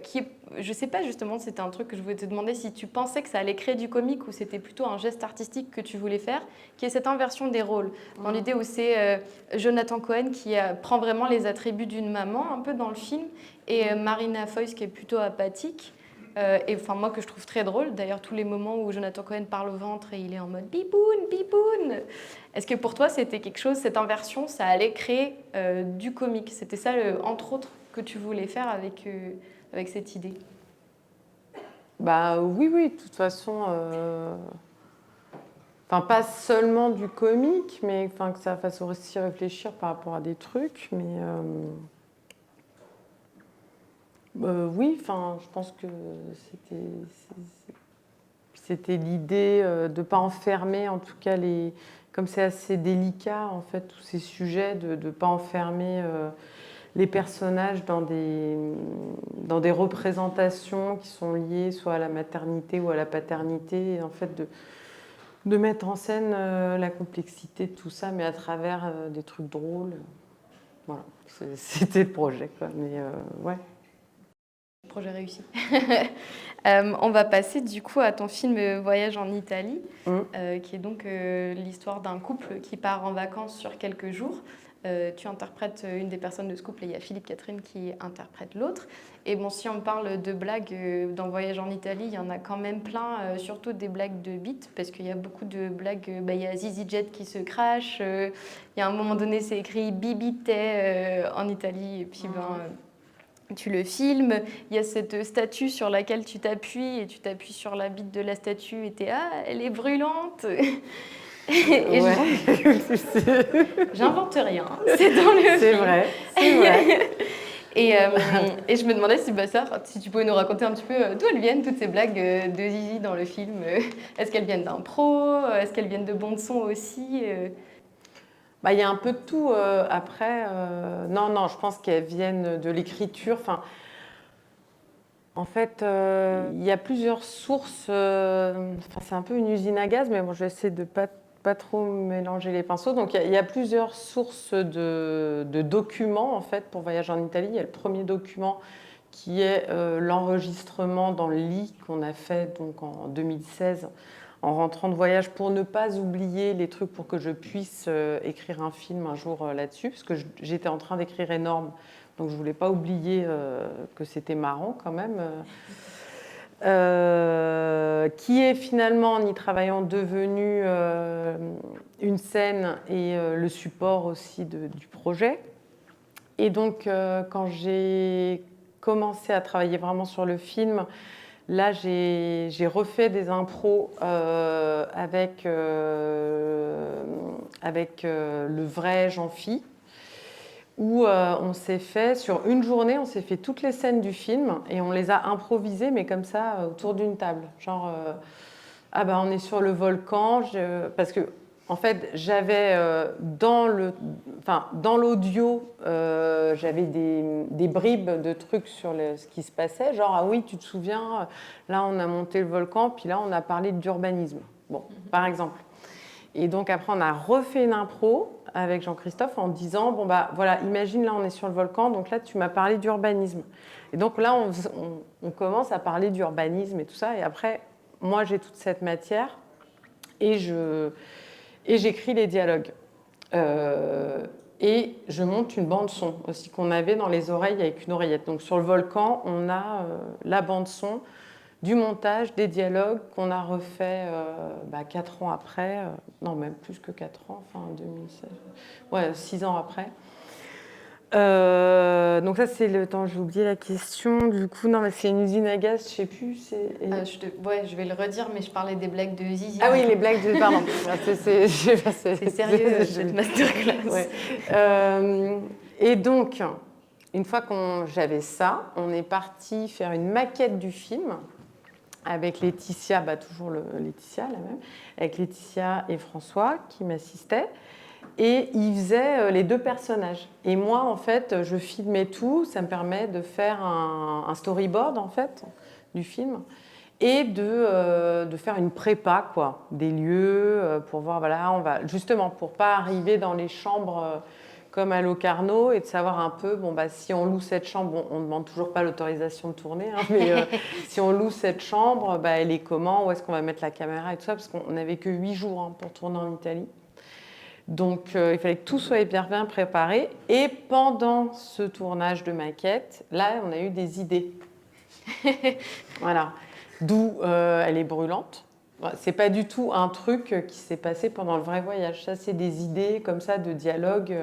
qui est, je ne sais pas justement, c'était un truc que je voulais te demander si tu pensais que ça allait créer du comique ou c'était plutôt un geste artistique que tu voulais faire, qui est cette inversion des rôles. Dans l'idée où c'est Jonathan Cohen qui prend vraiment les attributs d'une maman un peu dans le film et Marina Foïs qui est plutôt apathique. Moi que je trouve très drôle, d'ailleurs tous les moments où Jonathan Cohen parle au ventre et il est en mode biboun, biboun. Est-ce que pour toi c'était quelque chose, cette inversion, ça allait créer du comique? C'était ça, entre autres, que tu voulais faire avec cette idée? Oui, de toute façon, pas seulement du comique, mais que ça fasse aussi réfléchir par rapport à des trucs, mais oui, je pense que c'était l'idée de ne pas enfermer, en tout cas, comme c'est assez délicat, en fait, tous ces sujets, de ne pas enfermer les personnages dans des représentations qui sont liées soit à la maternité ou à la paternité, et en fait, de mettre en scène la complexité de tout ça, mais à travers des trucs drôles. Voilà, c'était le projet, quoi. Mais ouais. Projet réussi. On va passer du coup à ton film Voyage en Italie, qui est donc l'histoire d'un couple qui part en vacances sur quelques jours. Tu interprètes une des personnes de ce couple et il y a Philippe Catherine qui interprète l'autre. Et bon, si on parle de blagues dans Voyage en Italie, il y en a quand même plein, surtout des blagues de beat, parce qu'il y a beaucoup de blagues. Il y a Zizi Jet qui se crache. Il y a un moment donné, c'est écrit Bibi Te en Italie. Et puis, tu le filmes. Il y a cette statue sur laquelle tu t'appuies et tu t'appuies sur la bite de la statue et t'es « Ah, elle est brûlante !» Et ouais. J'invente rien, c'est dans le C'est film. vrai, c'est vrai. Et je me demandais si tu pouvais nous raconter un petit peu d'où elles viennent, toutes ces blagues de Zizi dans le film. Est-ce qu'elles viennent d'impro? Est-ce qu'elles viennent de bande-son aussi? Il y a un peu de tout. Après, non, je pense qu'elles viennent de l'écriture. Enfin, en fait, il y a plusieurs sources. C'est un peu une usine à gaz, mais bon, je vais essayer de pas trop mélanger les pinceaux. Donc, il y a plusieurs sources de documents, en fait, pour Voyage en Italie. Il y a le premier document qui est l'enregistrement dans le lit qu'on a fait donc, en 2016 en rentrant de voyage pour ne pas oublier les trucs pour que je puisse écrire un film un jour là-dessus, parce que j'étais en train d'écrire énorme, donc je ne voulais pas oublier que c'était marrant quand même. Qui est finalement, en y travaillant, devenu une scène et le support aussi du projet. Et donc, quand j'ai commencé à travailler vraiment sur le film, là, j'ai refait des impros avec le vrai Jean-Phi, où on s'est fait, sur une journée, on s'est fait toutes les scènes du film et on les a improvisées, mais comme ça, autour d'une table. Genre, on est sur le volcan, parce que en fait, j'avais dans l'audio, j'avais des bribes de trucs sur ce qui se passait. Genre, ah oui, tu te souviens, là, on a monté le volcan, puis là, on a parlé d'urbanisme. Bon, par exemple. Et donc, après, on a refait une impro avec Jean-Christophe en disant, voilà, imagine, là, on est sur le volcan, donc là, tu m'as parlé d'urbanisme. Et donc, là, on commence à parler d'urbanisme et tout ça. Et après, moi, j'ai toute cette matière et j'écris les dialogues. Et je monte une bande-son aussi qu'on avait dans les oreilles avec une oreillette. Donc sur le volcan, on a la bande-son, du montage, des dialogues qu'on a refait 4 ans après. Non, même plus que 4 ans, enfin 2016. Ouais, 6 ans après. Donc ça, c'est le temps, j'ai oublié la question. Du coup, non, mais c'est une usine à gaz, je sais plus. Je vais le redire, mais je parlais des blagues de Zizi. Ah oui, les blagues de... Pardon. C'est sérieux, cette masterclass. Ouais. Et donc, une fois j'avais ça, on est parti faire une maquette du film avec Laetitia, toujours Laetitia, la même, avec Laetitia et François qui m'assistaient. Et ils faisaient les deux personnages. Et moi, en fait, je filmais tout. Ça me permet de faire un storyboard, en fait, du film. Et de faire une prépa, quoi, des lieux, pour voir, voilà, justement, pour pas arriver dans les chambres comme à Locarno et de savoir un peu, si on loue cette chambre, on ne demande toujours pas l'autorisation de tourner, hein, mais si on loue cette chambre, elle est comment, où est-ce qu'on va mettre la caméra et tout ça, parce qu'on n'avait que 8 jours pour tourner en Italie. Donc, il fallait que tout soit bien préparé. Et pendant ce tournage de maquette, là, on a eu des idées. Voilà. D'où elle est brûlante. C'est pas du tout un truc qui s'est passé pendant le vrai voyage. Ça, c'est des idées comme ça de dialogue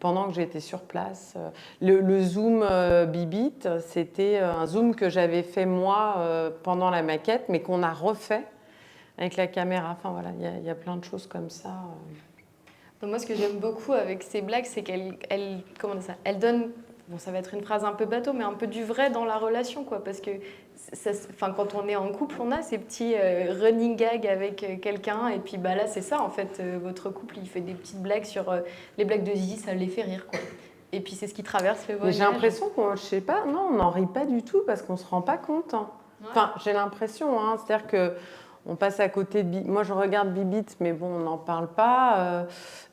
pendant que j'étais sur place. Le zoom Bibit, c'était un zoom que j'avais fait moi pendant la maquette, mais qu'on a refait avec la caméra. Enfin voilà, il y a plein de choses comme ça. Moi, ce que j'aime beaucoup avec ces blagues, c'est qu'elles donnent, ça va être une phrase un peu bateau, mais un peu du vrai dans la relation, quoi. Parce que quand on est en couple, on a ces petits running gags avec quelqu'un, et puis là, c'est ça, en fait, votre couple, il fait des petites blagues sur les blagues de Zizi, ça les fait rire, quoi. Et puis c'est ce qui traverse le voyage. Mais j'ai l'impression qu'on, je sais pas, non, on n'en rit pas du tout parce qu'on se rend pas compte. Hein. Ouais. Enfin, j'ai l'impression, hein, c'est-à-dire que on passe à côté de Moi, je regarde Bibite, mais bon, on n'en parle pas.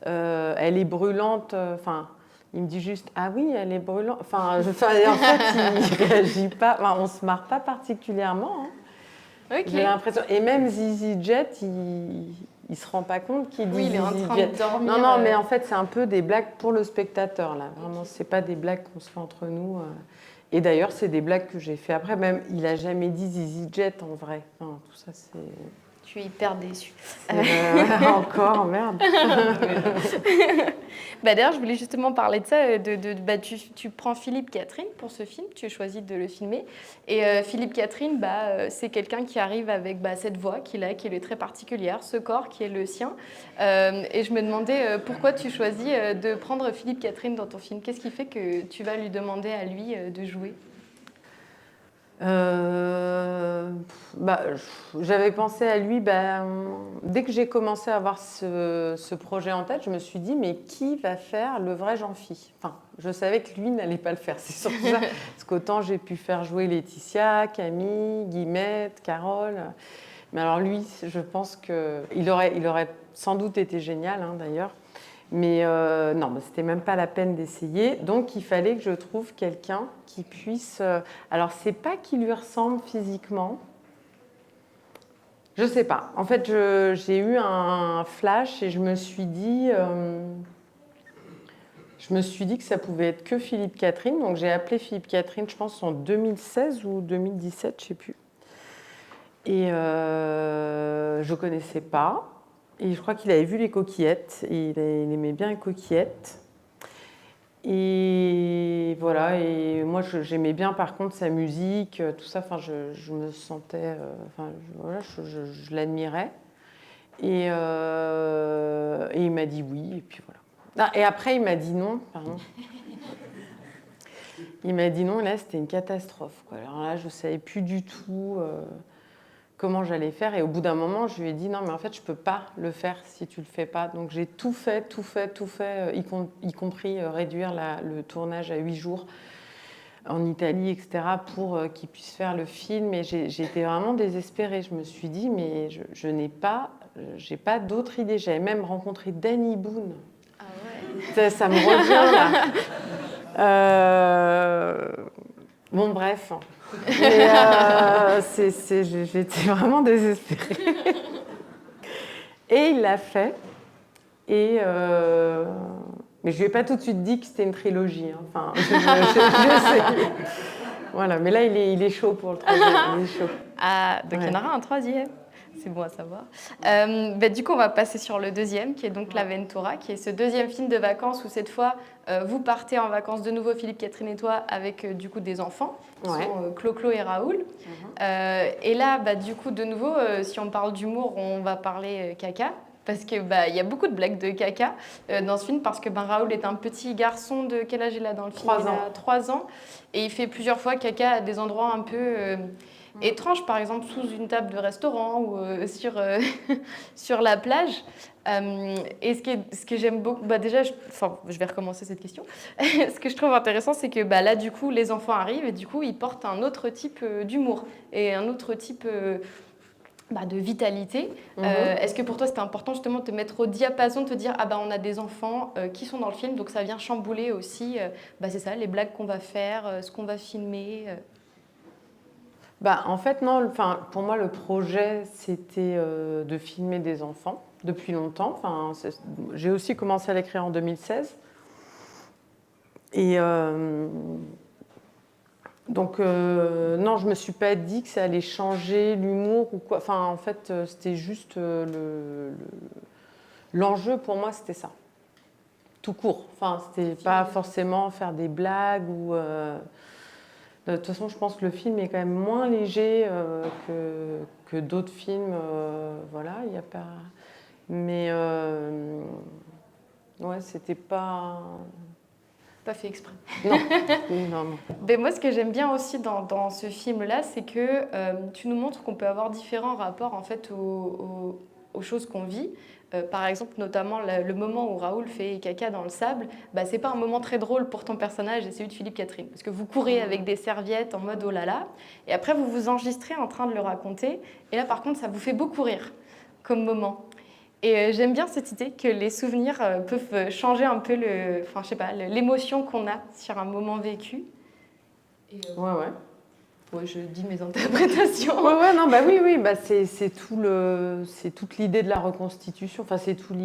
Elle est brûlante. Enfin, il me dit juste, ah oui, elle est brûlante. Enfin, en fait, il réagit pas. Enfin, on se marre pas particulièrement. Ok. J'ai l'impression. Et même Zizi Jet, il se rend pas compte qu'il dit Oui, il est en Zizi train Jet. de dormir. Non, mais en fait, c'est un peu des blagues pour le spectateur, là. Vraiment, c'est pas des blagues qu'on se fait entre nous. Et d'ailleurs, c'est des blagues que j'ai fait après. Même, il a jamais dit Zizi Jet en vrai. Enfin, tout ça, c'est. Je suis hyper déçue. Encore, merde. D'ailleurs, je voulais justement parler de ça. Tu prends Philippe Catherine pour ce film, tu choisis de le filmer. Et Philippe Catherine, c'est quelqu'un qui arrive avec cette voix qu'il a, qui est très particulière, ce corps qui est le sien. Et je me demandais pourquoi tu choisis de prendre Philippe Catherine dans ton film. Qu'est-ce qui fait que tu vas lui demander à lui de jouer ? J'avais pensé à lui, dès que j'ai commencé à avoir ce projet en tête, je me suis dit, mais qui va faire le vrai Jean-Phi ? Enfin, je savais que lui n'allait pas le faire, c'est surtout ça. Parce qu'autant j'ai pu faire jouer Laetitia, Camille, Guillemette, Carole. Mais alors lui, je pense qu'il aurait sans doute été génial, hein, d'ailleurs. Mais non, c'était même pas la peine d'essayer. Donc, il fallait que je trouve quelqu'un qui puisse... alors, c'est pas qu'il lui ressemble physiquement. Je sais pas. En fait, j'ai eu un flash et je me suis dit que ça pouvait être que Philippe Catherine. Donc, j'ai appelé Philippe Catherine, je pense, en 2016 ou 2017, je sais plus. Et je connaissais pas. Et je crois qu'il avait vu les coquillettes, et il aimait bien les coquillettes. Et voilà, et moi j'aimais bien par contre sa musique, tout ça, enfin, je me sentais, je l'admirais. Et il m'a dit oui, et puis voilà. Ah, et après il m'a dit non, pardon. Il m'a dit non, là c'était une catastrophe, quoi. Alors là je ne savais plus du tout comment j'allais faire. Et au bout d'un moment, je lui ai dit non, mais en fait, je ne peux pas le faire si tu ne le fais pas. Donc j'ai tout fait, y compris réduire le tournage à 8 jours en Italie, etc., pour qu'il puisse faire le film. Et j'étais vraiment désespérée. Je me suis dit, mais je n'ai pas, j'ai pas d'autre idée. J'avais même rencontré Danny Boone. Ah ouais. Ça me revient là. Bon, bref. J'étais vraiment désespérée. Et il l'a fait. Mais je lui ai pas tout de suite dit que c'était une trilogie. Hein. Enfin, voilà, mais là, il est chaud pour le troisième. Il est chaud. Ah, donc il y en aura un troisième. C'est bon à savoir. Du coup, on va passer sur le deuxième, qui est donc L'Aventura, qui est ce deuxième film de vacances où cette fois, vous partez en vacances de nouveau, Philippe, Catherine et toi, avec du coup des enfants, qui sont Clo-Clo et Raoul. Et là, du coup, de nouveau, si on parle d'humour, on va parler caca. Parce qu'il y a beaucoup de blagues de caca dans ce film, parce que Raoul est un petit garçon de quel âge il a dans le film ? 3 ans. Il a 3 ans. Et il fait plusieurs fois caca à des endroits un peu... étrange, par exemple sous une table de restaurant ou sur la plage. Et ce que j'aime beaucoup, déjà, je vais recommencer cette question. Ce que je trouve intéressant, c'est que là, du coup, les enfants arrivent et du coup, ils portent un autre type d'humour et un autre type de vitalité. Est-ce que pour toi, c'était important justement de te mettre au diapason, de te dire on a des enfants qui sont dans le film, donc ça vient chambouler aussi, c'est ça, les blagues qu'on va faire, ce qu'on va filmer En fait, non. Pour moi, le projet, c'était de filmer des enfants depuis longtemps. J'ai aussi commencé à l'écrire en 2016. Et donc, non, je ne me suis pas dit que ça allait changer l'humour ou quoi. En fait, c'était juste l'enjeu pour moi, c'était ça. Tout court. C'était pas forcément faire des blagues ou... De toute façon, je pense que le film est quand même moins léger que d'autres films. Voilà, il n'y a pas... Mais ouais, c'était pas... Pas fait exprès. Non. Non. Moi, ce que j'aime bien aussi dans ce film-là, c'est que tu nous montres qu'on peut avoir différents rapports en fait aux choses qu'on vit. Par exemple, notamment le moment où Raoul fait caca dans le sable, bah, c'est pas un moment très drôle pour ton personnage et celui de Philippe Catherine, parce que vous courez avec des serviettes en mode oh là là, et après vous vous enregistrez en train de le raconter, et là par contre ça vous fait beaucoup rire comme moment. Et j'aime bien cette idée que les souvenirs peuvent changer un peu enfin, je sais pas, l'émotion qu'on a sur un moment vécu. Et, Ouais, ouais. ouais, je dis mes interprétations. Ouais, non, bah oui, bah c'est toute l'idée de la reconstitution. Enfin, c'est toute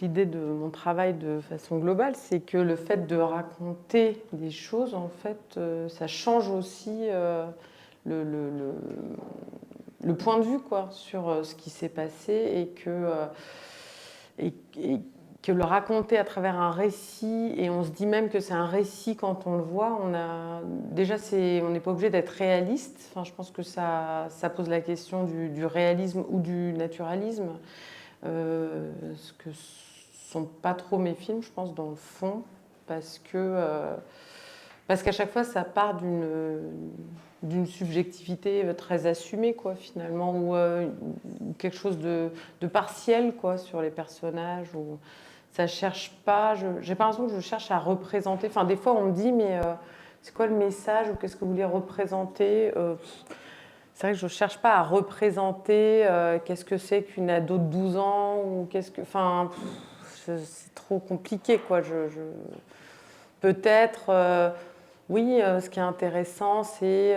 l'idée de mon travail de façon globale, c'est que le fait de raconter des choses, en fait, ça change aussi le, le, le- le point de vue, quoi, sur ce qui s'est passé et que le raconter à travers un récit, et on se dit même que c'est un récit quand on le voit, déjà on n'est pas obligé d'être réaliste. Enfin, je pense que ça pose la question du réalisme ou du naturalisme, ce que sont pas trop mes films, je pense, dans le fond, parce qu'à chaque fois ça part d'une subjectivité très assumée, quoi, finalement, ou quelque chose de partiel, quoi, sur les personnages. Ça cherche pas, j'ai pas l'impression que je cherche à représenter. Enfin, des fois, on me dit, mais c'est quoi le message ou qu'est-ce que vous voulez représenter C'est vrai que je cherche pas à représenter qu'est-ce que c'est qu'une ado de 12 ans ou qu'est-ce que. Enfin, c'est trop compliqué, quoi. Peut-être. Oui, ce qui est intéressant, c'est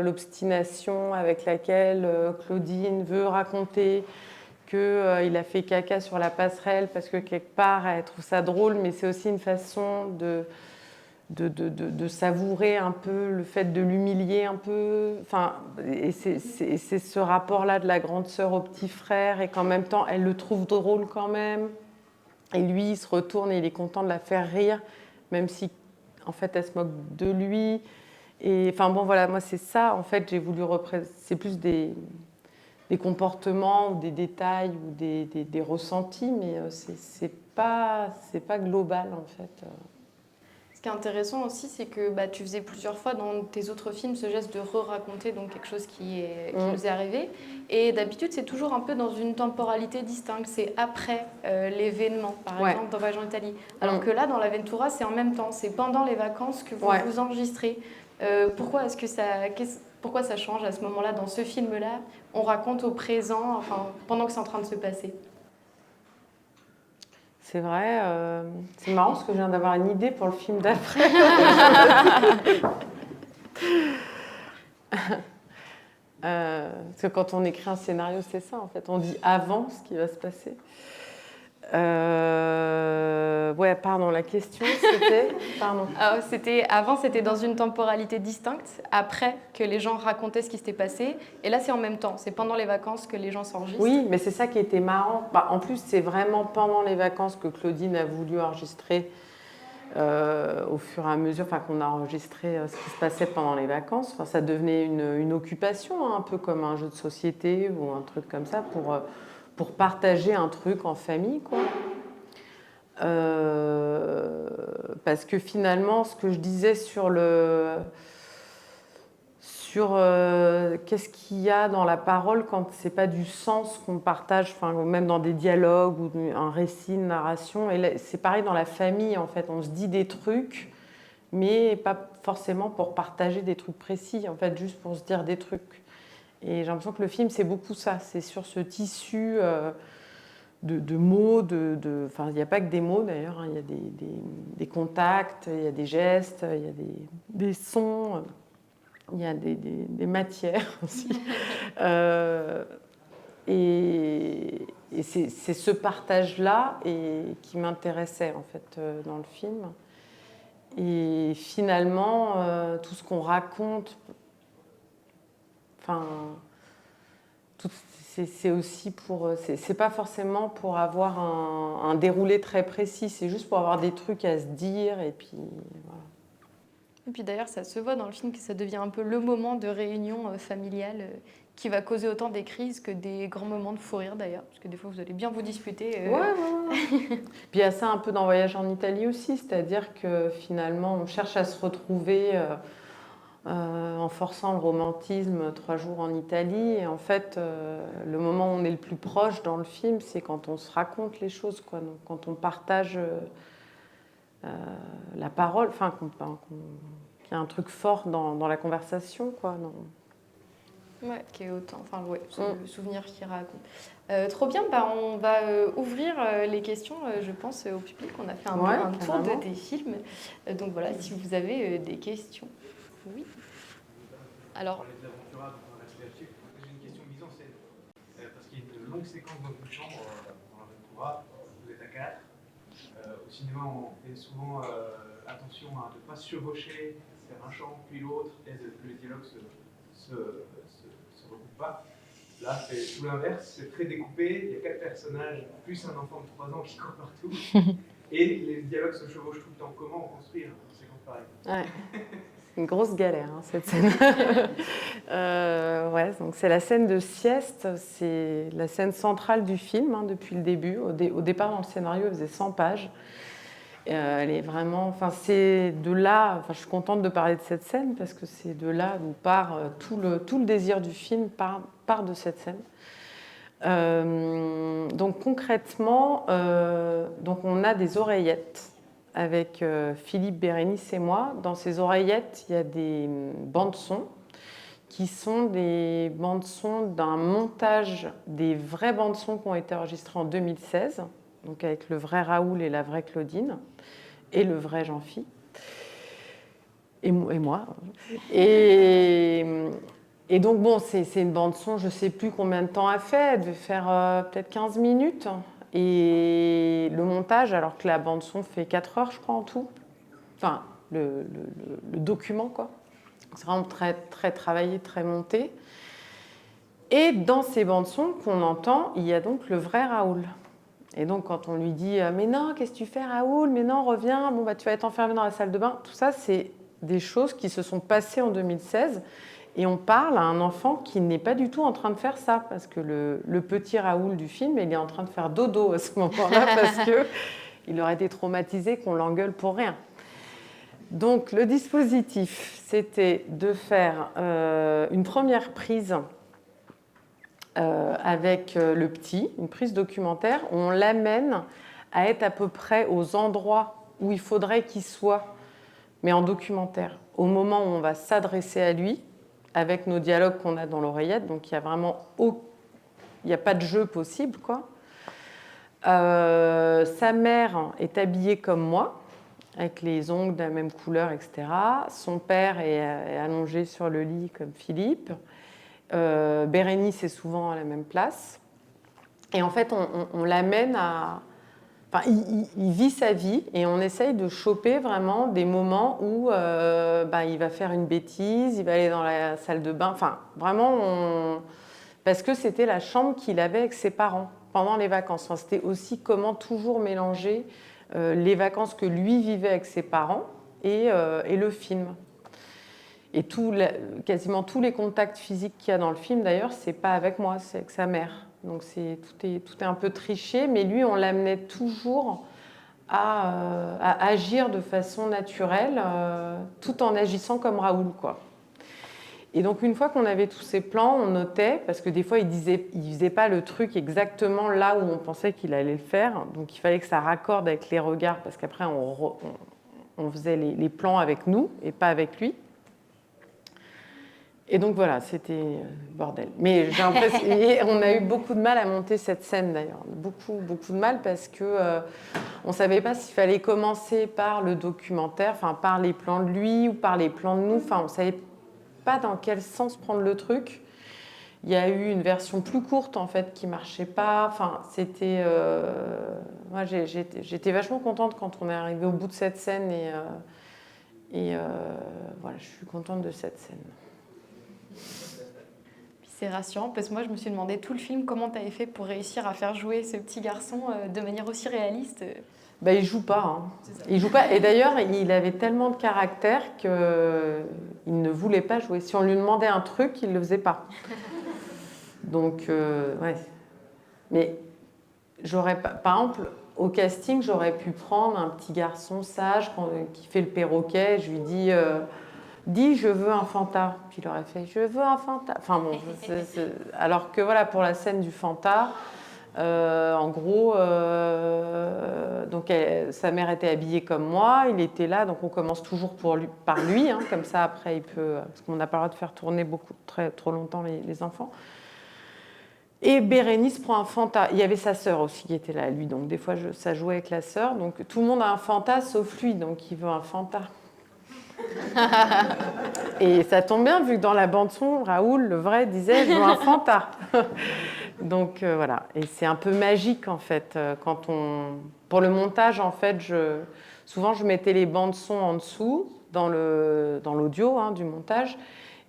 l'obstination avec laquelle Claudine veut raconter qu'il a fait caca sur la passerelle parce que quelque part, elle trouve ça drôle, mais c'est aussi une façon de savourer un peu le fait de l'humilier un peu. Enfin, et c'est ce rapport-là de la grande sœur au petit frère, et qu'en même temps, elle le trouve drôle quand même. Et lui, il se retourne et il est content de la faire rire, même si, en fait, elle se moque de lui. Et enfin, bon, voilà, moi, c'est ça, en fait, j'ai voulu représenter. C'est plus des comportements ou des détails ou des ressentis, mais c'est pas global, en fait. Ce qui est intéressant aussi, c'est que bah, tu faisais plusieurs fois dans tes autres films ce geste de re-raconter donc quelque chose qui nous est arrivé. Et d'habitude, c'est toujours un peu dans une temporalité distincte. C'est après l'événement, par exemple, dans Voyage en Italie. Alors que là, dans l'Aventura, c'est en même temps. C'est pendant les vacances que vous vous enregistrez. Pourquoi ça change à ce moment-là, dans ce film-là? On raconte au présent, enfin, pendant que c'est en train de se passer. C'est vrai, c'est marrant parce que je viens d'avoir une idée pour le film d'après. Parce que quand on écrit un scénario, c'est ça en fait, on dit avant ce qui va se passer. Ouais, pardon, la question c'était. Pardon. Avant, c'était dans une temporalité distincte, après que les gens racontaient ce qui s'était passé, et là c'est en même temps, c'est pendant les vacances que les gens s'enregistrent. Oui, mais c'est ça qui était marrant. Bah, en plus, c'est vraiment pendant les vacances que Claudine a voulu enregistrer au fur et à mesure, enfin qu'on a enregistré ce qui se passait pendant les vacances. Enfin, ça devenait une occupation, hein, un peu comme un jeu de société ou un truc comme ça pour partager un truc en famille, quoi. Parce que finalement, ce que je disais sur qu'est-ce qu'il y a dans la parole quand c'est pas du sens qu'on partage, enfin, même dans des dialogues ou un récit, une narration. Et c'est pareil dans la famille, en fait. On se dit des trucs, mais pas forcément pour partager des trucs précis, en fait, juste pour se dire des trucs. Et j'ai l'impression que le film, c'est beaucoup ça. C'est sur ce tissu de mots, enfin, il n'y a pas que des mots d'ailleurs, hein. Il y a des contacts, il y a des gestes, il y a des sons. Il y a des matières aussi. Et c'est ce partage-là qui m'intéressait en fait dans le film. Et finalement, tout ce qu'on raconte, enfin, c'est aussi pour. C'est pas forcément pour avoir un déroulé très précis, c'est juste pour avoir des trucs à se dire et puis voilà. Et puis d'ailleurs, ça se voit dans le film que ça devient un peu le moment de réunion familiale qui va causer autant des crises que des grands moments de fou rire d'ailleurs, parce que des fois vous allez bien vous disputer. Ouais. Puis il y a ça un peu dans Voyage en Italie aussi, c'est-à-dire que finalement on cherche à se retrouver en forçant le romantisme 3 jours en Italie. Et en fait, le moment où on est le plus proche dans le film, c'est quand on se raconte les choses, quoi. Donc, quand on partage la parole, enfin, qu'il y a un truc fort dans la conversation, quoi. Ouais, qui est autant, enfin ouais, c'est le souvenir qui raconte. Trop bien, on va ouvrir les questions, je pense, au public. On a fait un peu un tour de tes films. Donc voilà, si vous avez des questions. Oui. Alors. On parlait de l'Aventura, donc on reste là-dessus. J'ai une question mise en scène. Parce qu'il y a une longue séquence dans une chambre dans l'Aventura, vous êtes à 4. Au cinéma, on fait souvent attention à ne pas se chevaucher, faire un champ puis l'autre, et que les dialogues se recoupent pas. Là, c'est tout l'inverse, c'est très découpé. Il y a 4 personnages, plus un enfant de 3 ans qui court partout. Et les dialogues se chevauchent tout le temps. Comment on construit une séquence pareille? Ouais. Une grosse galère, hein, cette scène. Ouais, donc c'est la scène de sieste, c'est la scène centrale du film, hein, depuis le début. Au départ, dans le scénario, elle faisait 100 pages. Elle est vraiment, enfin, c'est de là, enfin, je suis contente de parler de cette scène parce que c'est de là où part tout le désir du film part de cette scène. Donc concrètement, donc on a des oreillettes avec Philippe, Bérénice et moi. Dans ces oreillettes, il y a des bandes-sons qui sont des bandes-sons d'un montage des vraies bandes-sons qui ont été enregistrées en 2016, donc avec le vrai Raoul et la vraie Claudine, et le vrai Jean-Phi, et moi. Et donc, bon, c'est une bande-son, je ne sais plus combien de temps elle fait, elle devait faire peut-être 15 minutes. Et le montage, alors que la bande-son fait 4 heures, je crois, en tout. Enfin, le document, quoi. C'est vraiment très, très travaillé, très monté. Et dans ces bandes-sons qu'on entend, il y a donc le vrai Raoul. Et donc, quand on lui dit « Mais non, qu'est-ce que tu fais, Raoul? Mais non, reviens, bon, bah, tu vas être enfermé dans la salle de bain. » Tout ça, c'est des choses qui se sont passées en 2016. Et on parle à un enfant qui n'est pas du tout en train de faire ça, parce que le petit Raoul du film, il est en train de faire dodo à ce moment-là, parce qu'il aurait été traumatisé qu'on l'engueule pour rien. Donc le dispositif, c'était de faire une première prise avec le petit, une prise documentaire, où on l'amène à être à peu près aux endroits où il faudrait qu'il soit, mais en documentaire, au moment où on va s'adresser à lui, avec nos dialogues qu'on a dans l'oreillette, donc il y a vraiment il n'y a pas de jeu possible, quoi. Sa mère est habillée comme moi, avec les ongles de la même couleur, etc. Son père est allongé sur le lit comme Philippe. Bérénice est souvent à la même place. Et en fait, on l'amène à... Enfin, il vit sa vie et on essaye de choper vraiment des moments où il va faire une bêtise, il va aller dans la salle de bain. Enfin, vraiment, parce que c'était la chambre qu'il avait avec ses parents pendant les vacances. Enfin, c'était aussi comment toujours mélanger les vacances que lui vivait avec ses parents et le film. Et quasiment tous les contacts physiques qu'il y a dans le film, d'ailleurs, c'est pas avec moi, c'est avec sa mère. Donc tout est un peu triché, mais lui, on l'amenait toujours à agir de façon naturelle, tout en agissant comme Raoul, quoi. Et donc une fois qu'on avait tous ces plans, on notait, parce que des fois il faisait pas le truc exactement là où on pensait qu'il allait le faire, donc il fallait que ça raccorde avec les regards, parce qu'après on faisait les plans avec nous et pas avec lui. Et donc voilà, c'était bordel. Mais j'ai l'impression, on a eu beaucoup de mal à monter cette scène d'ailleurs, beaucoup de mal parce que on savait pas s'il fallait commencer par le documentaire, enfin par les plans de lui ou par les plans de nous, enfin on savait pas dans quel sens prendre le truc. Il y a eu une version plus courte en fait qui marchait pas. Enfin, c'était, moi j'étais vachement contente quand on est arrivé au bout de cette scène et voilà, je suis contente de cette scène. C'est rassurant parce que moi je me suis demandé tout le film comment tu avais fait pour réussir à faire jouer ce petit garçon de manière aussi réaliste. Il joue pas, hein. Il joue pas. Et d'ailleurs, il avait tellement de caractère qu'il ne voulait pas jouer. Si on lui demandait un truc, il le faisait pas. Donc, ouais. Mais j'aurais pas, par exemple, au casting, j'aurais pu prendre un petit garçon sage qui fait le perroquet. Je lui dis, dit je veux un Fanta, puis il aurait fait je veux un Fanta. Enfin bon, alors que voilà, pour la scène du Fanta, en gros, donc sa mère était habillée comme moi, il était là, donc on commence toujours par lui, hein, comme ça après il peut, parce qu'on n'a pas le droit de faire tourner trop longtemps les enfants. Et Bérénice prend un Fanta. Il y avait sa sœur aussi qui était là, lui, donc des fois ça jouait avec la sœur, donc tout le monde a un Fanta sauf lui, donc il veut un Fanta. Et ça tombe bien, vu que dans la bande-son, Raoul, le vrai, disait « je veux un Fanta ». Donc voilà, et c'est un peu magique en fait. Pour le montage, en fait, souvent je mettais les bandes-son en dessous, dans l'audio hein, du montage,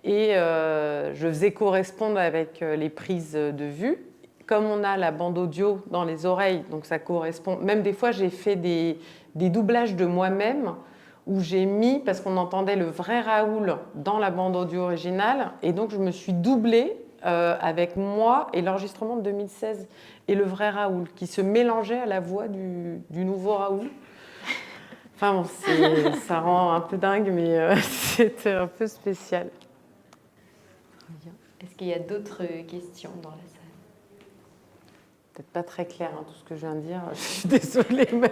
et je faisais correspondre avec les prises de vue. Comme on a la bande audio dans les oreilles, donc ça correspond. Même des fois, j'ai fait des doublages de moi-même, où j'ai mis, parce qu'on entendait le vrai Raoul dans la bande audio originale, et donc je me suis doublée avec moi et l'enregistrement de 2016 et le vrai Raoul, qui se mélangeait à la voix du nouveau Raoul. Enfin bon, ça rend un peu dingue, mais c'était un peu spécial. Est-ce qu'il y a d'autres questions dans la salle? Peut-être pas très clair hein, tout ce que je viens de dire, je suis désolée. Mais comment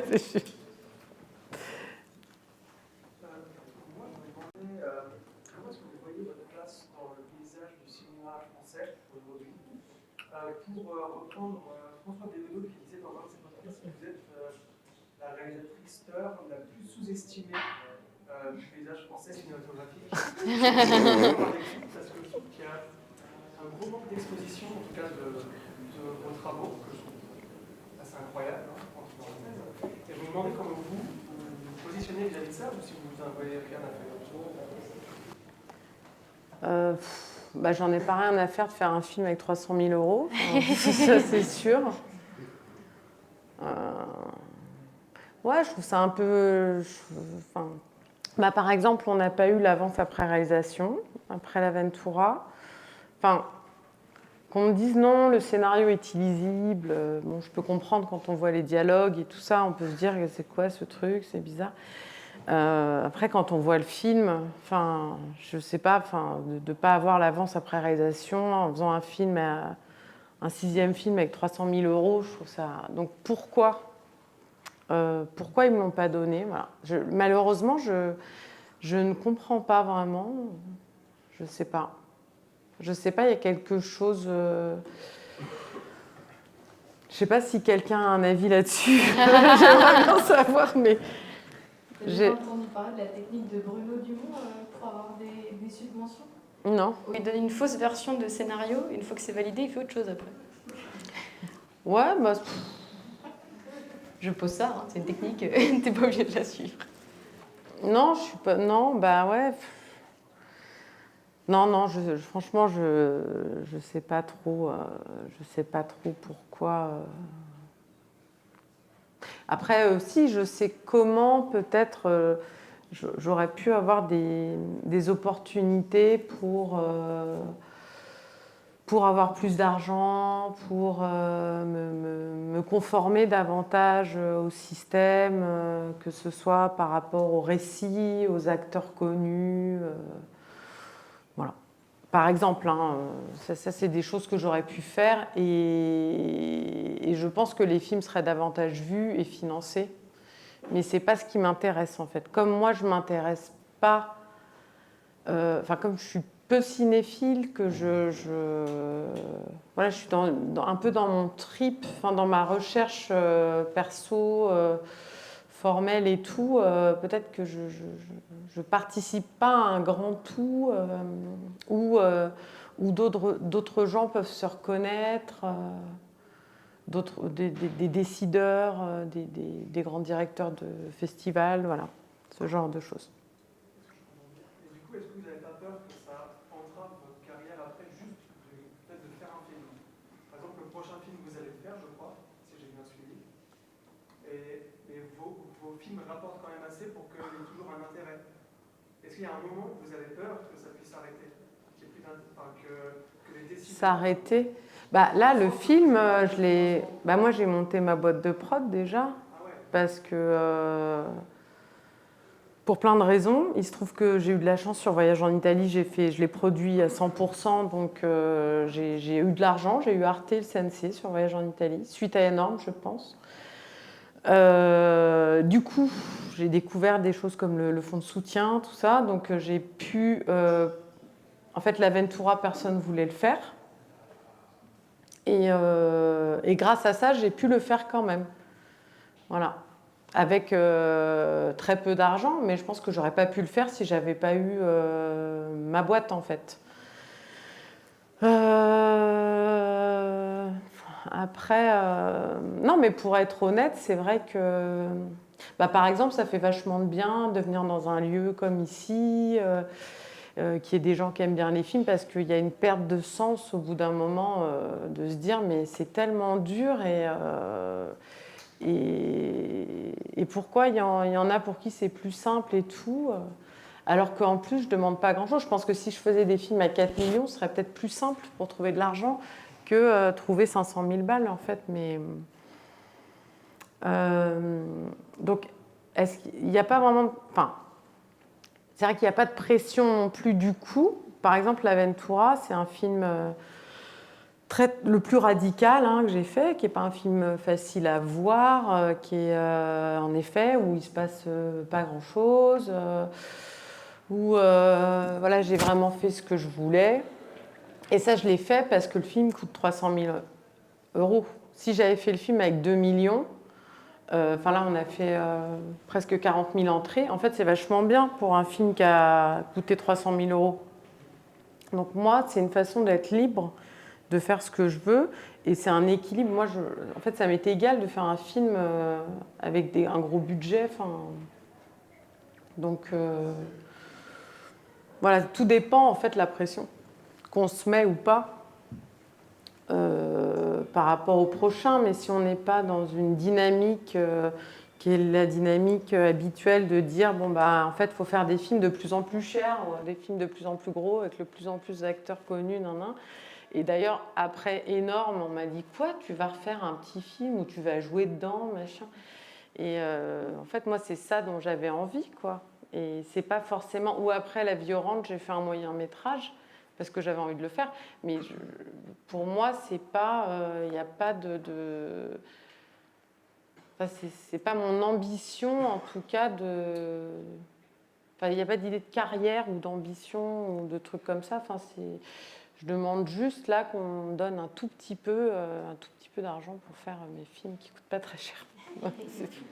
est-ce que vous voyez votre place dans le paysage du cinéma français aujourd'hui? Pour reprendre François Bévenoud qui disait dans un de ses podcasts que vous êtes la réalisatrice la plus sous-estimée du paysage français cinématographique. Parce que je trouve qu'il y a un gros manque d'exposition, en tout cas de vos travaux, que je trouve assez incroyable, hein, en parenthèse. Et je me demandais comment vous positionnez vis-à-vis de ça, ou si vous n'en voyez rien à faire. J'en ai pas rien à faire de faire un film avec 300 000 €, ça c'est sûr. Ouais, je trouve ça un peu... par exemple, on n'a pas eu l'avance après réalisation, après l'Aventura. Qu'on me dise non, le scénario est illisible. Bon, je peux comprendre quand on voit les dialogues et tout ça, on peut se dire c'est quoi ce truc, c'est bizarre. Après, quand on voit le film, je sais pas, de ne pas avoir l'avance après réalisation en faisant un 6e film avec 300 000 €, je trouve ça. Donc pourquoi ils ne me l'ont pas donné? Voilà. Malheureusement, je ne comprends pas vraiment. Je sais pas. Je sais pas, il y a quelque chose. Je sais pas si quelqu'un a un avis là-dessus. J'aimerais bien savoir, mais. J'ai entendu parler de la technique de Bruno Dumont pour avoir des subventions. Non. Il donne une fausse version de scénario, une fois que c'est validé, il fait autre chose après. Ouais, Je pose ça, hein, c'est une technique, t'es pas obligé de la suivre. Non, je suis pas. Non, ouais. Non, franchement, je sais pas trop. Je sais pas trop pourquoi. Après aussi, je sais comment peut-être j'aurais pu avoir des opportunités pour avoir plus d'argent, pour me conformer davantage au système, que ce soit par rapport au récit, aux acteurs connus. Voilà. Par exemple, hein, ça c'est des choses que j'aurais pu faire et je pense que les films seraient davantage vus et financés. Mais ce n'est pas ce qui m'intéresse en fait. Comme moi, je ne m'intéresse pas, comme je suis peu cinéphile, que je suis un peu dans mon trip, dans ma recherche perso, formelle et tout, peut-être que je ne participe pas à un grand tout où d'autres gens peuvent se reconnaître, des décideurs, des grands directeurs de festivals, voilà, ce genre de choses. Et du coup, est-ce que vous n'avez pas peur que ça entrave votre carrière après juste du fait de faire un film? Par exemple, le prochain film que vous allez faire, je crois, si j'ai bien suivi, et vos films rapportent quand même assez pour qu'il y ait toujours un intérêt. Est-ce qu'il y a un moment où vous avez peur que ça puisse s'arrêter, qu'il y ait plus que les décideurs... S'arrêter? Là, le film, moi, j'ai monté ma boîte de prod déjà, parce que Pour plein de raisons. Il se trouve que j'ai eu de la chance sur Voyage en Italie, je l'ai produit à 100%, donc j'ai eu de l'argent, j'ai eu Arte et le CNC sur Voyage en Italie, suite à Énorme, je pense. Du coup, j'ai découvert des choses comme le fonds de soutien, tout ça, donc j'ai pu... en fait, l'Aventura, personne ne voulait le faire. Et grâce à ça, j'ai pu le faire quand même. Voilà. Avec très peu d'argent, mais je pense que j'aurais pas pu le faire si j'avais pas eu ma boîte en fait. Après, non, mais pour être honnête, c'est vrai que, par exemple, ça fait vachement de bien de venir dans un lieu comme ici, qu'il y ait des gens qui aiment bien les films, parce qu'il y a une perte de sens au bout d'un moment de se dire mais c'est tellement dur et pourquoi il y en a pour qui c'est plus simple et tout, alors qu'en plus je ne demande pas grand-chose. Je pense que si je faisais des films à 4 millions, ce serait peut-être plus simple pour trouver de l'argent que trouver 500 000 balles en fait. Mais, donc, est-ce qu'il n'y a pas vraiment... Enfin, c'est vrai qu'il n'y a pas de pression non plus du coup. Par exemple, l'Aventura, c'est un film... le plus radical que j'ai fait, qui n'est pas un film facile à voir, qui est en effet où il ne se passe pas grand-chose, où voilà, j'ai vraiment fait ce que je voulais. Et ça, je l'ai fait parce que le film coûte 300 000 euros. Si j'avais fait le film avec 2 millions, enfin là, on a fait presque 40 000 entrées. En fait, c'est vachement bien pour un film qui a coûté 300 000 euros. Donc moi, c'est une façon d'être libre, de faire ce que je veux, et c'est un équilibre. Moi, en fait, ça m'était égal de faire un film avec un gros budget. Donc, voilà, tout dépend en fait de la pression qu'on se met ou pas par rapport au prochain. Mais si on n'est pas dans une dynamique qui est la dynamique habituelle de dire bon en fait, il faut faire des films de plus en plus chers, des films de plus en plus gros avec de plus en plus d'acteurs connus, nan. Et d'ailleurs, après Énorme, on m'a dit quoi, tu vas refaire un petit film où tu vas jouer dedans, machin. Et en fait, moi, c'est ça dont j'avais envie, quoi. Et c'est pas forcément. Ou après La Vie orange, j'ai fait un moyen métrage parce que j'avais envie de le faire. Mais pour moi, c'est pas. Il n'y a pas de... Enfin, c'est pas mon ambition, en tout cas, de. Enfin, il n'y a pas d'idée de carrière ou d'ambition ou de trucs comme ça. Enfin, c'est. Je demande juste là qu'on me donne un tout petit peu d'argent pour faire mes films qui ne coûtent pas très cher. C'est tout.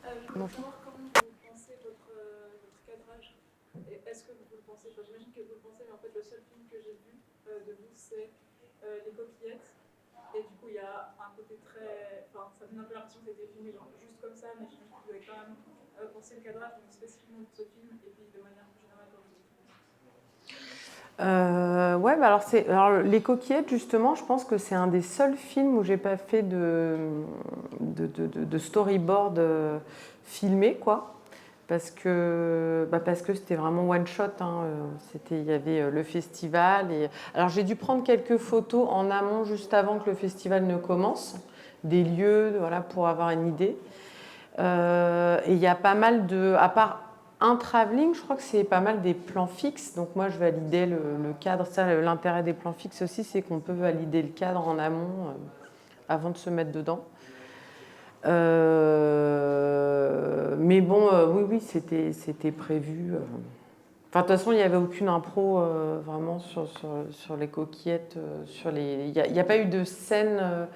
Je voulais savoir comment vous pensez votre cadrage. Est-ce que vous le pensez? J'imagine que vous le pensez, mais en fait, le seul film que j'ai vu de vous, c'est Les Coquillettes. Et du coup, il y a un côté très. Enfin, ça donne un peu l'impression que c'était filmé genre, juste comme ça, mais j'imagine que vous avez quand même pensé le cadrage, donc spécifiquement de ce film, et puis de manière plus générale dans Ouais, alors Les Coquillettes, justement, je pense que c'est un des seuls films où j'ai pas fait de storyboard filmé, quoi. Parce que c'était vraiment one shot. Il y avait le festival. Alors j'ai dû prendre quelques photos en amont, juste avant que le festival ne commence, des lieux, voilà, pour avoir une idée. Et il y a pas mal à part un travelling, je crois que c'est pas mal des plans fixes. Donc moi, je validais le cadre. Ça, l'intérêt des plans fixes aussi, c'est qu'on peut valider le cadre en amont avant de se mettre dedans. Mais bon, oui, c'était prévu. Enfin, de toute façon, il n'y avait aucune impro vraiment sur les coquillettes. Il n'y a pas eu de scènes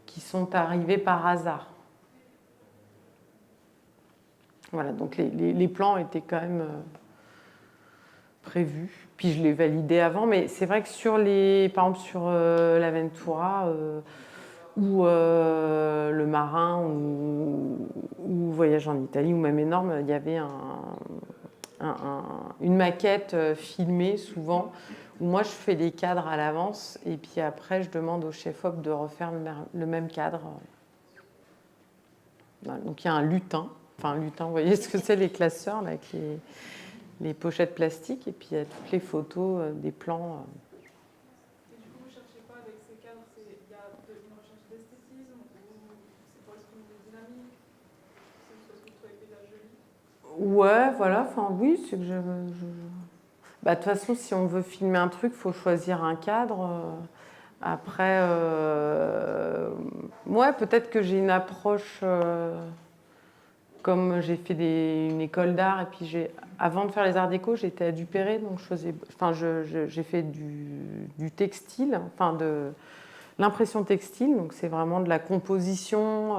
qui sont arrivées par hasard. Voilà, donc les plans étaient quand même prévus. Puis je les validais avant, mais c'est vrai que par exemple sur l'Aventura ou le Marin ou Voyage en Italie ou même Énorme, il y avait une maquette filmée souvent où moi je fais des cadres à l'avance et puis après je demande au chef-op de refaire le même cadre. Voilà, donc il y a un lutin. Enfin, lutin, vous voyez ce que c'est, les classeurs là, avec les pochettes plastiques, et puis il y a toutes les photos des plans. Et du coup, vous ne cherchez pas avec ces cadres, il y a une recherche d'esthétisme ou ami? C'est parce que tu trouvais le paysage joli? Ouais, voilà, enfin oui, c'est que Bah, de toute façon, si on veut filmer un truc, il faut choisir un cadre. Après, ouais, peut-être que j'ai une approche, comme j'ai fait une école d'art, et puis avant de faire les arts déco, j'étais à Duperré, donc j'ai fait du textile, enfin de l'impression textile, donc c'est vraiment de la composition,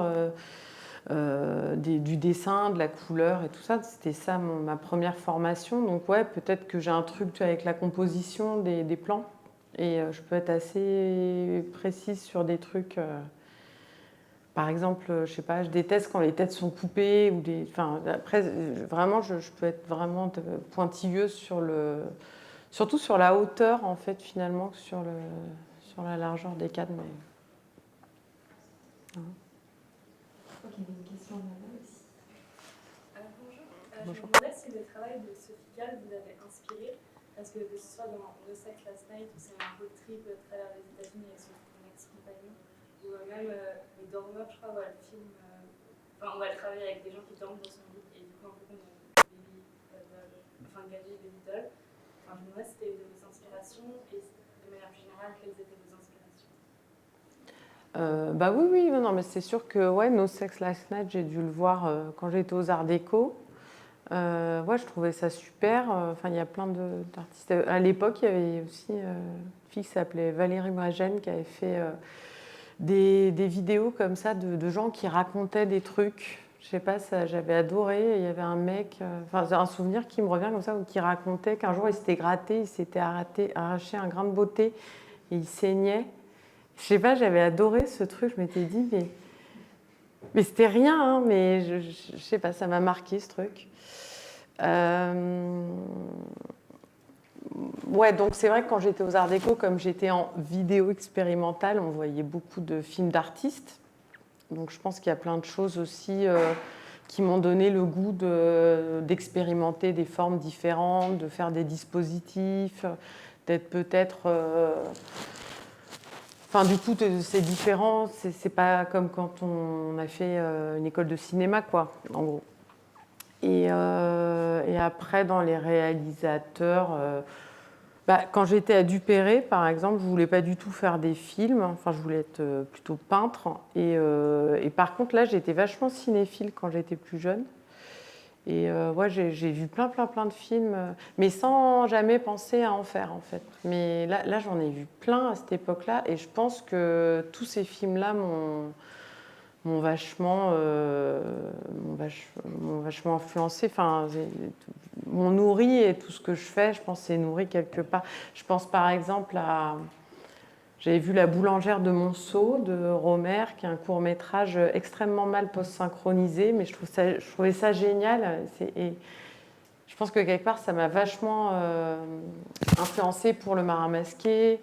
du dessin, de la couleur et tout ça. C'était ça ma première formation. Donc ouais, peut-être que j'ai un truc avec la composition des plans. Et je peux être assez précise sur des trucs. Par exemple, je sais pas, je déteste quand les têtes sont coupées ou Enfin, après, vraiment, je peux être vraiment pointilleuse surtout sur la hauteur en fait finalement que sur la largeur des cadres. Mais... Ok, il y a une question là aussi. Bonjour. Bonjour. Je me demandais si le travail de Sophie Calle vous avait inspiré, parce que ce soit dans No Sex Last Night, où c'est un road trip à travers les États-Unis avec son ex-compagnon, ou même Les Dormeurs, je crois, où elle filme, où elle travaille avec des gens qui dorment dans son lit, et du coup, un peu comme Gaby et Baby Doll. Enfin, je me demandais si c'était de vos inspirations, et de manière générale, quelles étaient vos inspirations? Bah oui, non, mais c'est sûr que ouais, No Sex Last Night, j'ai dû le voir quand j'étais aux Arts Déco. Ouais, je trouvais ça super. Enfin, il y a plein d'artistes. À l'époque, il y avait aussi une fille qui s'appelait Valérie Bragène qui avait fait des vidéos comme ça de gens qui racontaient des trucs. Je sais pas, ça, j'avais adoré. Il y avait un mec, enfin, c'est un souvenir qui me revient comme ça, qui racontait qu'un jour il s'était gratté, il s'était arraché un grain de beauté et il saignait. Je sais pas, j'avais adoré ce truc. Je m'étais dit, mais c'était rien, hein, mais je sais pas, ça m'a marqué ce truc. Ouais, donc c'est vrai que quand j'étais aux Arts Déco, comme j'étais en vidéo expérimentale, on voyait beaucoup de films d'artistes. Donc je pense qu'il y a plein de choses aussi qui m'ont donné le goût d'expérimenter des formes différentes, de faire des dispositifs, d'être peut-être... Enfin, du coup, c'est différent. C'est pas comme quand on a fait une école de cinéma, quoi, en gros. Et après, dans les réalisateurs, quand j'étais à Duperré, par exemple, je ne voulais pas du tout faire des films. Enfin, je voulais être plutôt peintre. Et par contre, là, j'étais vachement cinéphile quand j'étais plus jeune. Et ouais, j'ai vu plein de films, mais sans jamais penser à en faire, en fait. Mais là j'en ai vu plein à cette époque-là. Et je pense que tous ces films-là m'ont vachement influencé, enfin, m'ont nourri, et tout ce que je fais, je pense, c'est nourri quelque part. Je pense par exemple j'avais vu La boulangère de Monceau de Romer, qui est un court-métrage extrêmement mal post-synchronisé, mais je trouvais ça génial. Et je pense que quelque part, ça m'a vachement influencé pour Le Marin Masqué.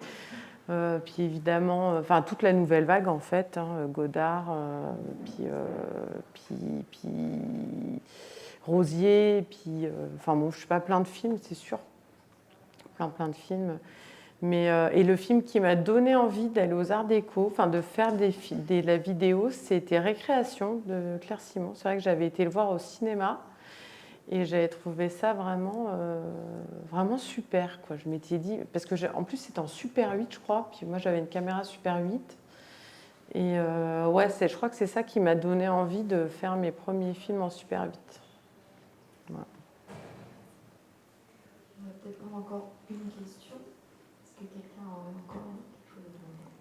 Puis évidemment, enfin toute la nouvelle vague en fait, hein, Godard, puis Rosier, puis enfin bon, je sais pas, plein de films, c'est sûr, plein de films. Mais et le film qui m'a donné envie d'aller aux Arts Déco, enfin de faire de la vidéo, c'était Récréation de Claire Simon. C'est vrai que j'avais été le voir au cinéma. Et j'avais trouvé ça vraiment super, quoi. Je m'étais dit, parce que en plus c'était en Super 8, je crois, puis moi j'avais une caméra Super 8. Et ouais, je crois que c'est ça qui m'a donné envie de faire mes premiers films en Super 8. Voilà. On va peut-être prendre encore une question. Est-ce que quelqu'un a encore quelque chose à demander?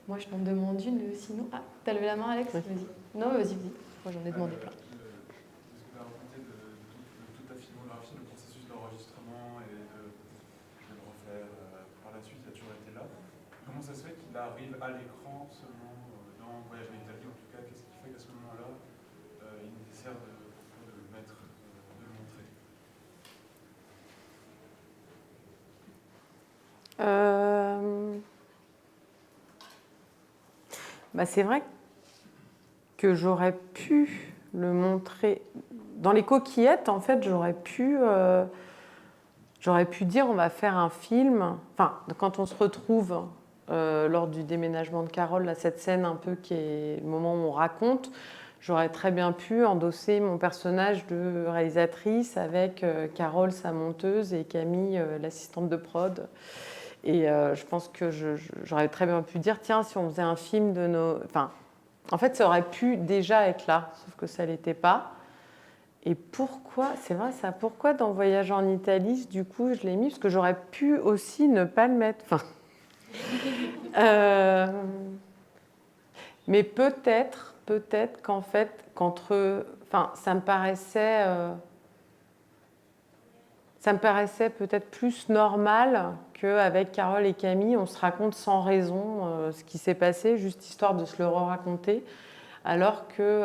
Moi, je t'en demande une, sinon... Ah, t'as levé la main, Alex? Oui. Vas-y. Non, vas-y. Moi, j'en ai demandé plein. Est-ce que tu as raconté de toute ta filmographie, le processus d'enregistrement et de le refaire par la suite, il a toujours été là. Comment ça se fait qu'il arrive à l'écran seulement dans Voyage en Italie, en tout cas, qu'est-ce qui fait qu'à ce moment-là, il est nécessaire de le mettre, de le montrer? C'est vrai que j'aurais pu le montrer. Dans les coquillettes, en fait, j'aurais pu dire on va faire un film. Enfin, quand on se retrouve lors du déménagement de Carole, là, cette scène un peu qui est le moment où on raconte. J'aurais très bien pu endosser mon personnage de réalisatrice avec Carole, sa monteuse, et Camille, l'assistante de prod. Et je pense que j'aurais très bien pu dire, tiens, si on faisait un film de nos... Enfin, en fait, ça aurait pu déjà être là, sauf que ça ne l'était pas. Et pourquoi, c'est vrai ça, pourquoi dans Voyage en Italie, du coup, je l'ai mis? Parce que j'aurais pu aussi ne pas le mettre. Enfin, mais peut-être qu'en fait, enfin, ça me paraissait peut-être plus normal qu'avec Carole et Camille, on se raconte sans raison ce qui s'est passé, juste histoire de se le raconter. Alors que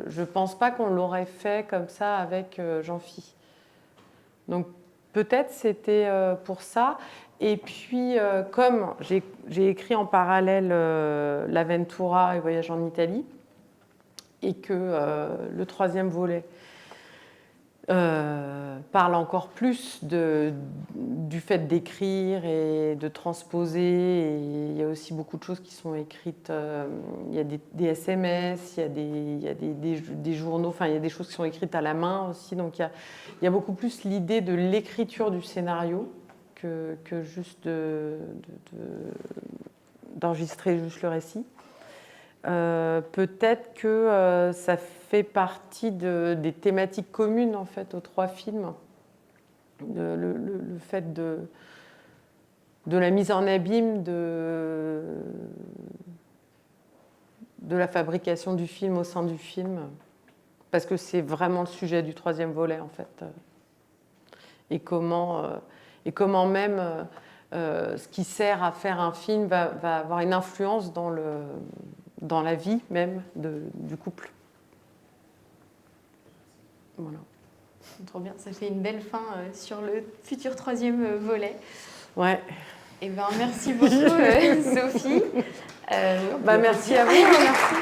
je ne pense pas qu'on l'aurait fait comme ça avec Jean-Phi. Donc peut-être c'était pour ça. Et puis comme j'ai écrit en parallèle l'Aventura et Voyage en Italie, et que le troisième volet parle encore plus du fait d'écrire et de transposer. Et il y a aussi beaucoup de choses qui sont écrites. Il y a des SMS, il y a des journaux, enfin il y a des choses qui sont écrites à la main aussi. Donc il y a beaucoup plus l'idée de l'écriture du scénario que juste d'enregistrer juste le récit. Peut-être que ça fait partie des thématiques communes en fait aux trois films. Le fait de la mise en abîme de la fabrication du film au sein du film, parce que c'est vraiment le sujet du troisième volet en fait. Et comment même ce qui sert à faire un film va avoir une influence dans la vie même du couple. Voilà. Trop bien, ça fait une belle fin sur le futur troisième volet. Ouais. Et ben merci beaucoup Sophie. Merci à vous. Merci.